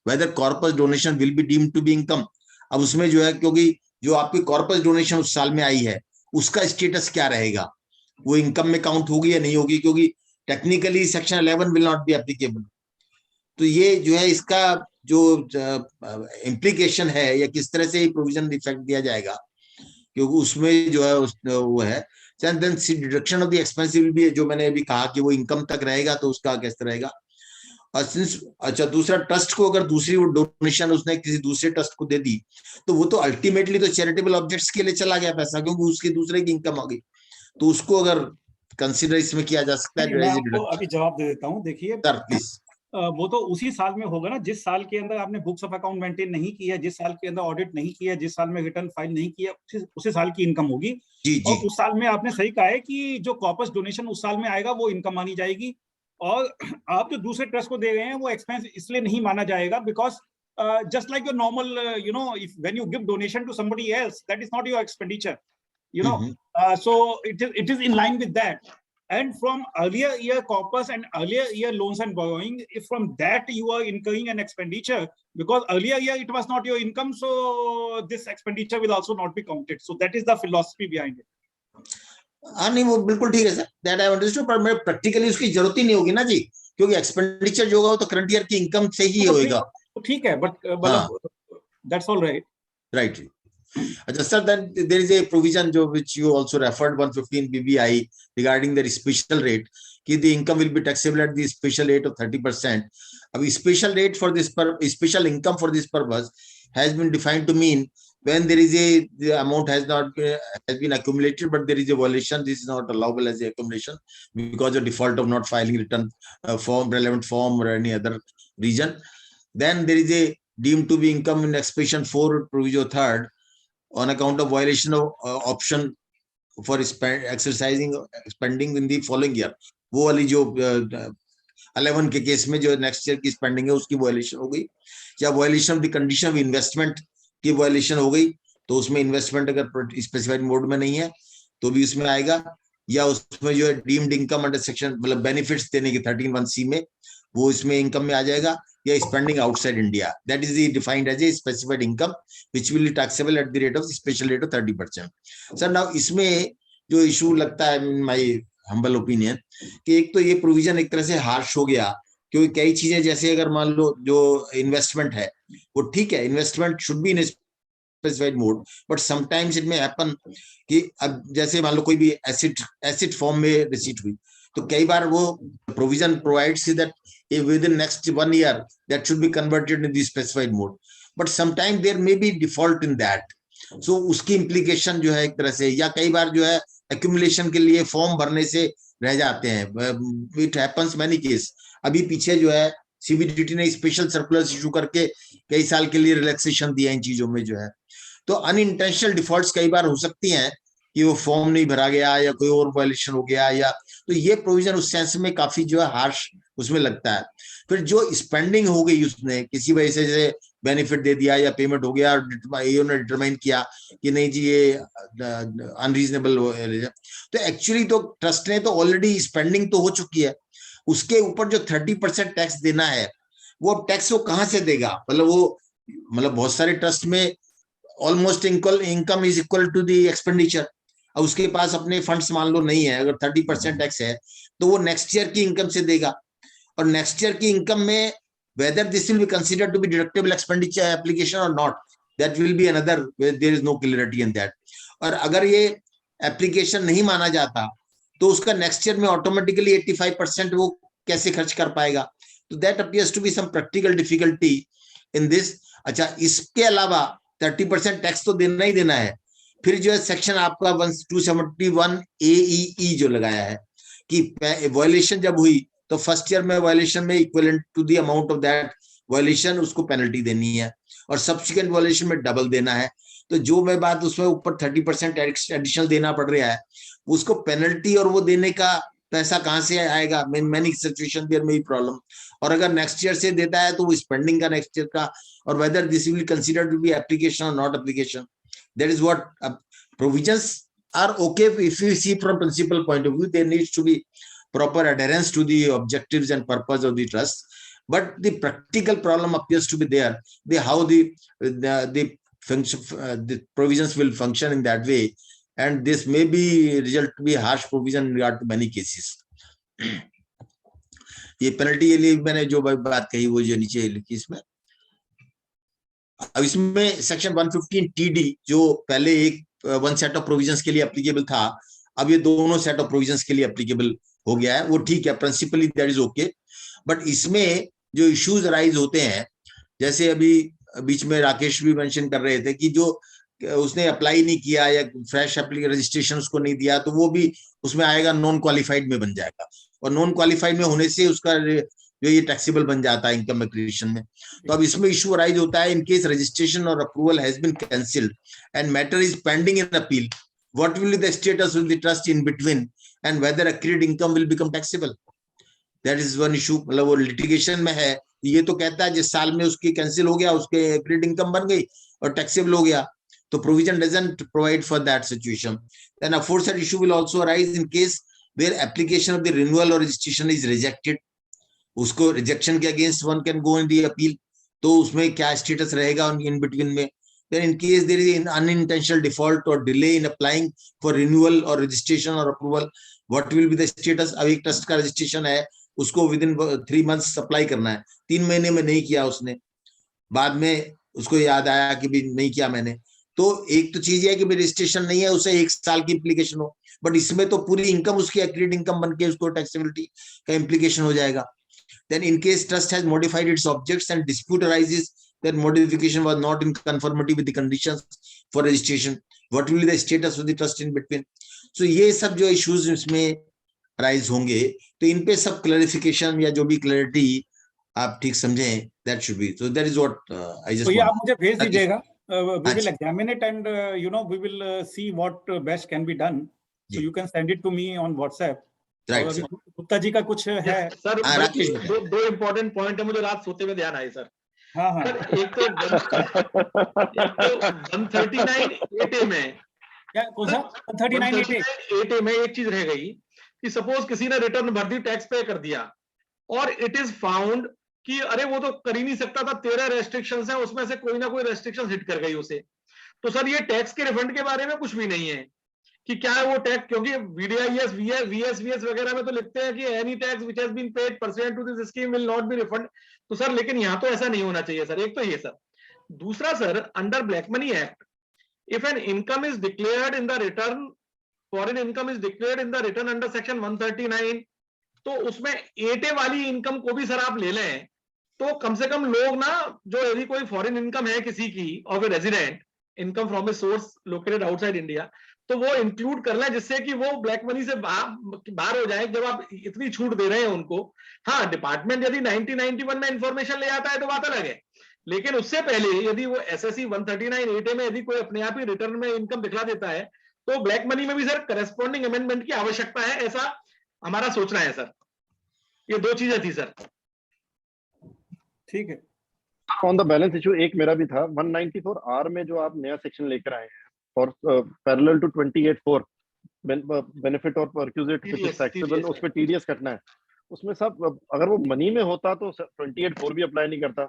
whether corpus donation will be deemed to be income। अब उसमें जो है क्योंकि जो आपकी corpus donation उस साल में आई है उसका स्टेटस क्या रहेगा, वो इनकम में काउंट होगी या नहीं होगी, क्योंकि technically section 11 will not be applicable. तो ये जो है इसका जो इम्प्लीकेशन है या किस तरह से प्रोविजन इफेक्ट दिया जाएगा, क्योंकि उसमें जो है वो है then deduction of the expense will be, जो मैंने अभी कहा कि वो इनकम तक रहेगा तो उसका कैसे रहेगा। और सिंस अच्छा दूसरा ट्रस्ट को अगर दूसरी वो डोनेशन उसने किसी दूसरे ट्रस्ट को दे दी तो वो तो अल्टीमेटली तो चैरिटेबल ऑब्जेक्ट्स के लिए चला गया पैसा, क्योंकि उसकी दूसरे की इनकम आ गई, तो उसको अगर कंसीडर इसमें किया जा सकता है। मैं आपको अभी जवाब दे देता हूँ, देखिए सर प्लीज। वो तो उसी साल में होगा ना जिस साल के अंदर आपने बुक्स ऑफ अकाउंट मेंटेन नहीं किया, जिस साल के अंदर ऑडिट नहीं किया, जिस साल में रिटर्न फाइल नहीं किया, उसी साल की इनकम होगी। जी जी। और उस साल में आपने सही कहा है कि जो कॉर्पस डोनेशन उस साल में आएगा वो इनकम मानी जाएगी, और आप जो दूसरे ट्रस्ट को दे रहे हैं वो एक्सपेंस इसलिए नहीं माना जाएगा because just like your normal if when you give donation to somebody else, that is not your expenditure, so it is in line with that. And from earlier year corpus and earlier year loans and borrowing, if from that you are incurring an expenditure, because earlier year it was not your income, so this expenditure will also not be counted. So that is the philosophy behind it. हाँ नहीं वो बिल्कुल ठीक है sir, that I understood, पर मैं practically उसकी जरूरत ही नहीं होगी ना जी, क्योंकि एक्सपेंडिचर जो होगा वो तो करंट ईयर की इनकम से ही होएगा। ठीक है, but that's all right. Right. Sir, then there is a provision which you also referred 115 BBI regarding the special rate, कि the income will be taxable at the special rate of 30%. अब special rate for this special income for this purpose has been defined to mean when there is the amount has been accumulated, but there is a violation. This is not allowable as a accumulation because of default of not filing return relevant form or any other reason. Then there is a deemed to be income in expression 4 provision 3rd on account of violation of option for exercising spending in the following year. वो वाली जो 11 के case में जो next year की spending है उसकी violation हो गई, या violation of the condition of investment की वायलेशन हो गई, तो उसमें इन्वेस्टमेंट अगर स्पेसिफाइड मोड में नहीं है तो भी उसमें आएगा, या उसमें जो है डीम्ड इनकम अंडर सेक्शन मतलब बेनिफिट्स देने की 13(1)(c) में वो इसमें इनकम में आ जाएगा, या spending outside India, that is defined as a specified income which will be taxable at the rate of special rate of 30%। Sir now इसमें जो इशू लगता है इन माय हम्बल ओपिनियन कि एक तो ये प्रोविजन एक तरह से हार्श हो गया, क्योंकि कई चीजें जैसे अगर मान लो जो इन्वेस्टमेंट है वो ठीक है, investment should be in specified mode, but sometimes it में हैपन कि अब जैसे मान लो कोई भी एसिड फॉर्म में रिसीट हुई, तो कई बार वो provision provides that with in next 1 year that should be converted in the specified mode, but sometime there may be default in that, so उसकी implication जो है एक तरह से, या कई बार जो है accumulation के लिए फॉर्म भरने से रह जाते हैं, it happens many case। अभी पीछे जो है सीबीडीटी ने स्पेशल सर्कुलर इशू करके कई साल के लिए रिलैक्सेशन दिया इन चीजों में जो है, तो अनइंटेंशनल डिफॉल्ट्स कई बार हो सकती हैं कि वो फॉर्म नहीं भरा गया या कोई और वायलेशन हो गया, या तो ये प्रोविजन उस सेंस में काफी जो है हार्श उसमें लगता है। फिर जो स्पेंडिंग हो गई उसने किसी वजह से जैसे बेनिफिट दे दिया या पेमेंट हो गया और ने डिटरमाइन किया कि नहीं जी ये अनरीजनेबल, तो एक्चुअली तो ट्रस्ट ने तो ऑलरेडी स्पेंडिंग तो हो चुकी है, उसके ऊपर जो 30% टैक्स देना है वो टैक्स वो कहां से देगा, मतलब बहुत सारे ट्रस्ट में almost income is equal to the expenditure, और उसके पास अपने फंड्स मान लो नहीं है, अगर 30% टैक्स है तो वो नेक्स्ट ईयर की इनकम से देगा, और नेक्स्ट ईयर की इनकम में whether this will be considered to be deductible expenditure application or not, that will be another where there is no clarity in that। और अगर ये एप्लीकेशन नहीं माना जाता तो उसका नेक्स्ट ईयर में ऑटोमेटिकली 85% वो कैसे खर्च कर पाएगा, तो that appears to be some practical difficulty in this. अच्छा, इसके अलावा 30% टैक्स तो देना ही देना है, फिर जो है सेक्शन आपका 271 AEE जो लगाया है कि वायलेशन जब हुई तो फर्स्ट ईयर में वायलेशन में equivalent to the amount of that violation उसको पेनल्टी देनी है, और सब्सिक्वेंट वायलेशन में डबल देना है। तो जो मैं बात उसमें ऊपर 30% एडिशनल देना पड़ रहा है, उसको पेनल्टी और वो देने का पैसा कहां से आएगा, मैनी सिचुएशन देयर में प्रॉब्लम, और अगर नेक्स्ट ईयर से देता है तो वो स्पेंडिंग का नेक्स्ट ईयर का, और whether this will consider to be application और not application, that is what provisions are okay if you see from principal point of view, there needs to be proper adherence to the objectives and purpose of the trust, but the practical problem appears to be there, how the provisions will function in that way, and this may be result to be harsh provision in regard to many cases। ये penalty के लिए मैंने जो बात कही वो जो नीचे लिखी इसमें, अब इसमें सेक्शन 115 TD जो पहले एक वन सेट ऑफ प्रोविजंस के लिए एप्लीकेबल था, अब ये दोनों सेट ऑफ प्रोविजंस के लिए एप्लीकेबल हो गया है, वो ठीक है, principally that is okay, but इसमें जो इश्यूज अराइज होते हैं, जैसे अभी बीच में राकेश भी मेंशन कर रहे थे कि जो उसने अप्लाई नहीं किया या फ्रेश एप्लीकेशन रजिस्ट्रेशन उसको नहीं दिया, तो वो भी उसमें आएगा, नॉन क्वालिफाइड में बन जाएगा, और नॉन क्वालिफाइड में होने से उसका जो ये टैक्सेबल बन जाता है इनकम एक्विजिशन में। तो अब इसमें इशू अराइज होता है, इन केस रजिस्ट्रेशन और approval has been cancelled and matter is pending in appeal, what will be the status of the trust in between and whether accrued income will become taxable, that is one issue. मतलब वो litigation में है, ये तो कहता है जिस साल में उसकी कैंसिल हो गया उसके अक्रीड इनकम बन गई और टैक्सेबल हो गया, तो provision doesn't provide for that situation. Then aforesaid issue will also arise in case where application of the renewal और रजिस्ट्रेशन इज रिजेक्टेड, उसको रिजेक्शन के against one can go in the appeal, तो उसमें क्या status रहेगा in between में। Then in case there is an unintentional default और delay in applying for renewal और रजिस्ट्रेशन और approval, what will be the status. अब एक ट्रस्ट का रजिस्ट्रेशन है, उसको विद इन 3 months अप्लाई करना है, 3 महीने में नहीं किया उसने, बाद में उसको याद आया कि भी नहीं किया मैंने, तो एक तो चीज है कि रजिस्ट्रेशन नहीं है, उसे 1 साल की इम्प्लीकेशन हो, बट इसमें तो पूरी इनकम उसकी एक्रीड इनकम बन के उसको टैक्सेबिलिटी का इम्प्लीकेशन हो जाएगा। Then in case trust has modified its objects and dispute arises that modification was not in conformity with the conditions for registration, what will be the status of the trust in between? So ये सब जो issues इसमें arise होंगे, तो इन पे सब clarification या जो भी clarity आप ठीक समझें, that should be, so that is what I just तो ये want. आप मुझे भेज दीजिएगा, we will examine it and we will see what best can be done, so you can send it to me on WhatsApp. Right, अभी गुप्ता जी का कुछ है सर, राकेश दो इम्पोर्टेंट पॉइंट है, मुझे रात सोते में ध्यान आए सर। हाँ हाँ सर, एक तो 139(8)A में, क्या कौन सा 139(8)A 139(8)A में एक चीज रह गई कि सपोज किसी ने रिटर्न भर दी, टैक्स पे कर दिया, और इट इज फाउंड कि अरे वो तो कर ही नहीं सकता था, 13 रेस्ट्रिक्शंस हैं, उसमें से कोई ना कोई रेस्ट्रिक्शन हिट कर गई उसे, तो सर ये टैक्स के रिफंड के बारे में कुछ भी नहीं है कि क्या है वो टैक्स, क्योंकि वीडीआईएस वीएस वगैरह में तो लिखते हैं कि any tax which has been paid percent to this scheme will not be refund. तो सर लेकिन यहां तो ऐसा नहीं होना चाहिए सर, एक तो ये सर। दूसरा sir, under black money act, if an income is declared in the return, foreign income is declared in the return under section 139, तो उसमें 8A वाली इनकम को भी सर आप ले लें, तो कम से कम लोग ना, जो यदि कोई फॉरेन इनकम है किसी की of a resident, income from a source located outside India, तो वो इंक्लूड कर लें, जिससे कि वो ब्लैक मनी से बाहर हो जाए जब आप इतनी छूट दे रहे हैं उनको। हाँ, डिपार्टमेंट यदि 1991 में इंफॉर्मेशन ले आता है तो बात अलग है, लेकिन उससे पहले यदि वो एसएससी 139(8A) में यदि कोई अपने आप ही रिटर्न में इनकम दिखला देता है, तो ब्लैक मनी में भी सर करस्पॉन्डिंग अमेंडमेंट की आवश्यकता है, ऐसा हमारा सोचना है सर। ये दो चीजें थी सर। ठीक है। ऑन द बैलेंस इशू एक मेरा भी था, 194R में जो आप नया सेक्शन लेकर आए हैं फॉर पैरेलल टू 28(4) बेनिफिट और परक्यूजिट व्हिच इज टैक्सेबल, उस पे टीडीएस कटना है। उसमें सब अगर वो मनी में होता तो 28(4) भी अप्लाई नहीं करता।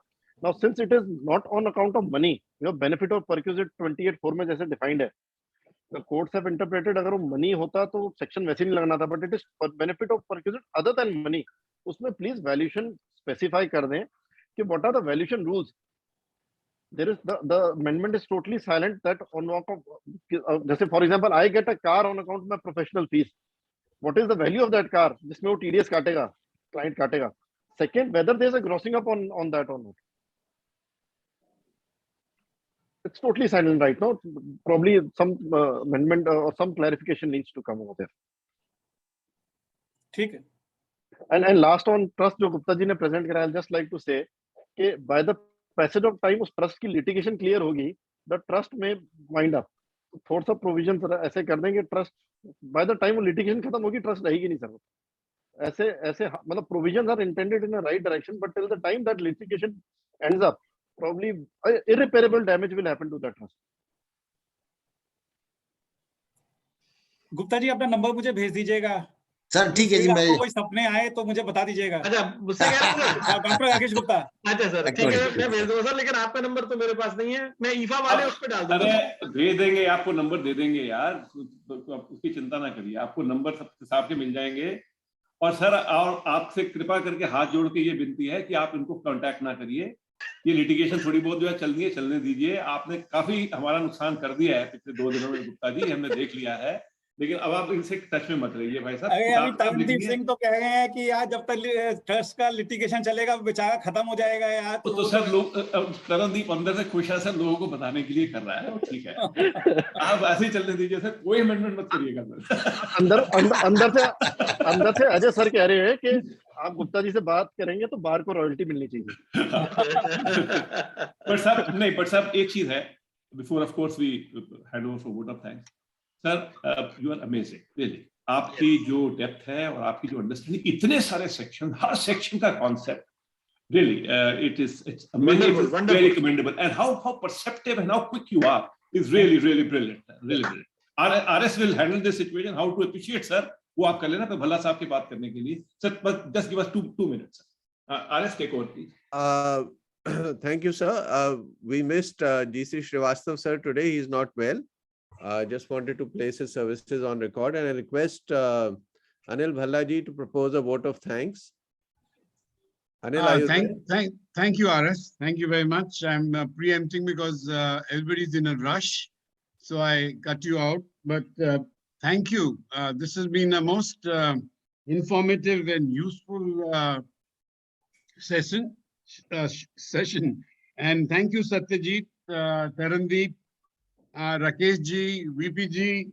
Now since it is not on account of money, your benefit और परक्यूजिट 28(4) में जैसे डिफाइंड है, द कोर्ट्स हैव इंटरप्रेटेड, अगर वो मनी होता तो सेक्शन वैसे नहीं लगना था, but it is benefit of perquisite other than money. उसमें प्लीज वैल्यूएशन स्पेसिफाई कर दें कि what are the valuation rules. There is the amendment is totally silent that on account of, जैसे for example I get a car on account of my professional fees, what is the value of that car जिसमें वो TDS काटेगा, client काटेगा। Second, whether there is a grossing up on that or not, it's totally silent right now. Probably some amendment or some clarification needs to come over there. ठीक है। And last on trust जो गुप्ता जी ने present कराया, I'll just like to say कि by the passage of time उस trust की litigation clear होगी, the trust में वाइंड अप, थोड़ा सा प्रोविजन ऐसे कर देंगे, ट्रस्ट बाय द टाइम वो लिटिगेशन खत्म होगी ट्रस्ट रहेगी नहीं सर। ऐसे ऐसे मतलब provisions are intended in a right direction, but till the time that litigation ends up, probably irreparable damage will happen to that trust. Gupta ji अपना नंबर मुझे भेज दीजिएगा सर। ठीक है जी, मैं कोई सपने आए तो मुझे बता दीजिएगा। अच्छा, मुझसे कह रहे हैं डॉक्टर राकेश गुप्ता। अच्छा सर, ठीक है, मैं भेज दूंगा सर, लेकिन आपका नंबर तो मेरे पास नहीं है, मैं ईफा वाले उस पर डाल दूंगा। अरे भेज देंगे, आपको नंबर दे देंगे यार, तो उसकी चिंता ना करिए, आपको नंबर सब हिसाब के मिल जाएंगे। और सर, और आपसे कृपा करके हाथ जोड़ के ये विनती है कि आप इनको कांटेक्ट ना करिए, ये लिटिगेशन थोड़ी बहुत जो है चल रही है, चलने दीजिए। आपने काफी हमारा नुकसान कर दिया है पिछले 2 दिनों में गुप्ता जी, हमने देख लिया है, लेकिन अब आप इनसे टच में मत रहिए भाई साहब। अरे अभी तरनदीप सिंह तो कह रहे हैं कि यार जब तक ट्रस्ट का लिटिगेशन चलेगा बेचारा खत्म हो जाएगा यार। तो सर लोग, तरनदीप अंदर से खुश है सर, लोगों को बताने के लिए कर रहा है, ठीक है। आप ऐसे ही चलने दीजिए सर, कोई अमेंडमेंट मत करिएगा। अंदर से अजय सर कह रहे हैं कि आप गुप्ता जी से बात करेंगे तो बार को रॉयल्टी मिलनी चाहिए। बट साहब एक चीज है, before of course we hand over for vote of thanks sir, you are amazing really. आपकी जो डेप्थ है और आपकी जो अंडरस्टैंडिंग, इतने सारे सेक्शन, हर सेक्शन का concept, really it's amazing, it's very commendable, and how perceptive and how quick you are is really brilliant, really brilliant. RS will handle this situation, how to appreciate sir, वो आप कर लेना, तो भल्ला साहब की बात करने के लिए सर, बस just give us two minutes sir. RS take over please. Thank you sir. We missed GC Srivastav sir today, he is not well. Just wanted to place his services on record, and I request Anil Bhalla ji to propose a vote of thanks. Anil, are you there? Thank you, RS. Thank you very much. I'm preempting because everybody's in a rush, so I cut you out. But thank you. This has been a most informative and useful session. And thank you, Satyajit, Tarandeep, Rakesh ji, VP ji,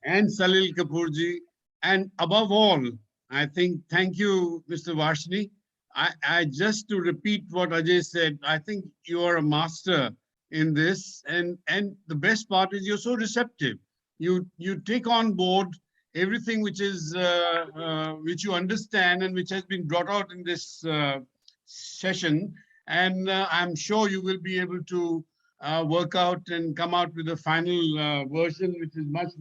and Salil Kapoor ji. And above all, I think thank you, Mr. Varshini. I just to repeat what Ajay said, I think you are a master in this, and the best part is you're so receptive. You take on board everything which is which you understand and which has been brought out in this session, and I'm sure you will be able to work out and come out with a final version which is much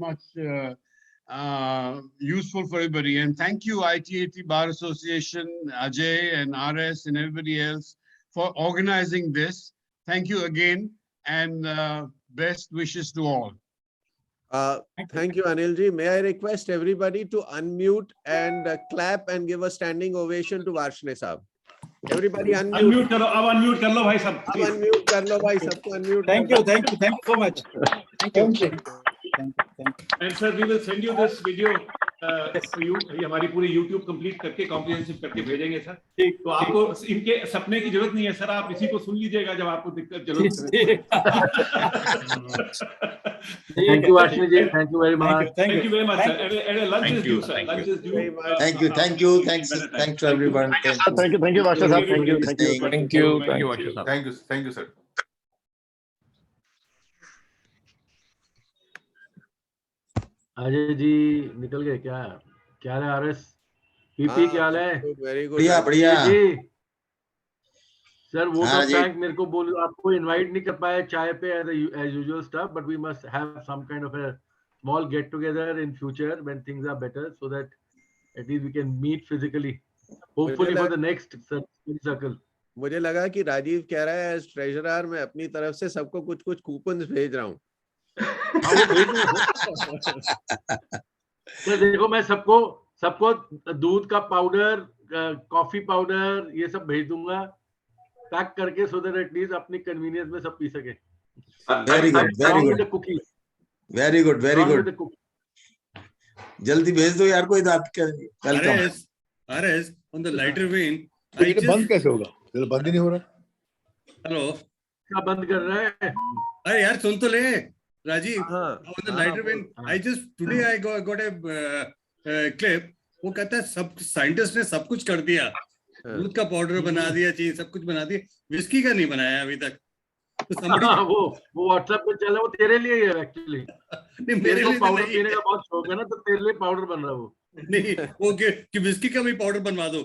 useful for everybody. And thank you, ITAT Bar Association, Ajay and RS and everybody else for organizing this. Thank you again, and best wishes to all. Thank you, Anilji. May I request everybody to unmute and clap and give a standing ovation to Varshney Saab. Everybody unmute. Unmute करो, अब unmute कर लो भाई सब. अब unmute कर लो भाई, सबको unmute. Thank you so much. Thank you. And sir, we will send you this video for you. ये हमारी पूरी YouTube कंप्लीट करके कॉम्प्रिहेंसिव करके भेजेंगे सर. तो आपको इनके सपने की जरूरत नहीं है सर, आप इसी को सुन लीजिएगा जब आपको दिक्कत जरूरत है. Thank you, Varshney ji. Thank you very much. Thank you very much, sir. And lunch is due, sir. Lunch is due. Thank you. Thanks to everyone. Thank you, Varshney Saab. Thank you. Thank you, sir. Ajay ji निकल गए क्या? क्या हाल है RS? PP क्या हाल है? Very good. बढ़िया. जी sir वो हाँ तो जी. बैंक मेरे को बोल आपको इनवाइट नहीं कर पाए चाय पे as usual stuff, but we must have some kind of a small get together in future when things are better, so that at least we can meet physically, hopefully for the next circle. मुझे लगा कि राजीव कह रहा है as treasurer मैं अपनी तरफ से सबको कुछ कुछ कूपन्स भेज रहा हूँ. तो देखो मैं सबको दूध का पाउडर, कॉफी पाउडर ये सब भेज दूंगा पैक करके, सो दैट एटलीस्ट अपनी कन्वीनियंस में सब पी सके. Very good. जल्दी भेज दो यार कोई बात कर. RS on the lighter vein. बंद कैसे होगा? बंद ही नहीं हो रहा. Hello. क्या बंद कर रहा है? अरे यार सुन तो ले राजीव. हाँ. On the lighter vein, today I got a clip. वो कहता है सब साइंटिस्ट ने सब कुछ कर दिया, दूध का पाउडर बना दिया, चीज सब कुछ बना दिया, विस्की का नहीं बनाया अभी तक. तो वो व्हाट्सएप पे चला, वो तेरे लिए है एक्चुअली. मेरे को पाउडर पीने का बहुत शौक है ना, तो तेरे लिए पाउडर बन रहा है वो. नहीं वो कि विस्की का भी पाउडर बनवा दो.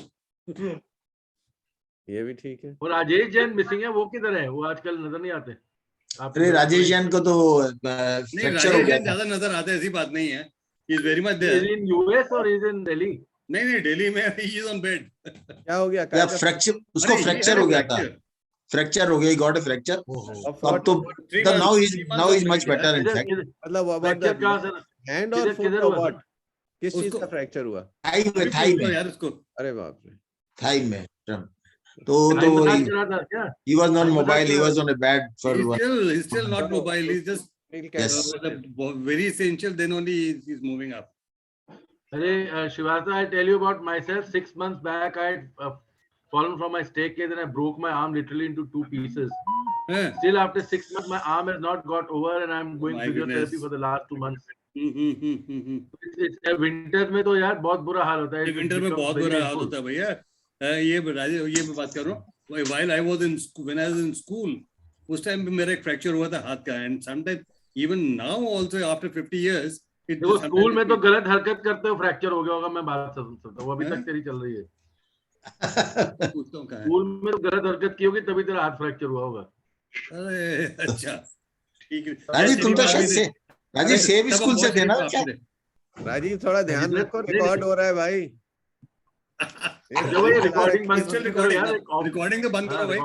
ये भी ठीक है. और राजेश जैन मिसिंग है, वो किधर है? वो आजकल नजर नहीं आते. अरे राजेश जैन को तो नहीं, राजेश जैन ज्यादा नजर आते, ऐसी बात नहीं है. He is very much there. Is in US or is in Delhi? नहीं दिल्ली में he is on bed. क्या हो गया? या फ्रैक्चर, उसको फ्रैक्चर हो गया था. फ्रैक्चर हो गया, he got a fracture. अब तो now he is much better in fact. मतलब हैंड और फुट और व्हाट? किस चीज का फ्रैक्चर हुआ? थाई में यार उसको. अरे बाप रे. थाई में. तो he was not mobile, he was on a bed for he's still not mobile, he's just yes. Very essential, then only he's moving up. Shivasa, I tell you about myself. 6 months back, I had fallen from my staircase and I broke my arm literally into 2 pieces. Still after 6 months, my arm has not got over and I'm going physiotherapy for the last 2 months. Winter में तो यार बहुत बुरा हाल होता है. Winter में बहुत बुरा हाल होता है भैया. ये मैं बात कर रहा हूँ. While I was in school, when I was in school, उस टाइम पे मेरा एक फ्रैक्चर हुआ था हाथ का. And sometimes even now also after 50 years, वो स्कूल में तो गलत हरकत करते हो फ्रैक्चर हो गया होगा. मैं बात समझ सकता हूँ, वो अभी तक तेरी चल रही है. स्कूल में तो गलत हरकत की होगी तभी तेरा हाथ फ्रैक्चर हुआ होगा. अरे अच्छा ठीक है. राजीव तुम तो शायद से राजीव सेव स्कूल से थे ना? राजीव थोड़ा ध्यान रखो, रिकॉर्ड हो रहा है भाई. रिकॉर्डिंग तो बंद करो भाई.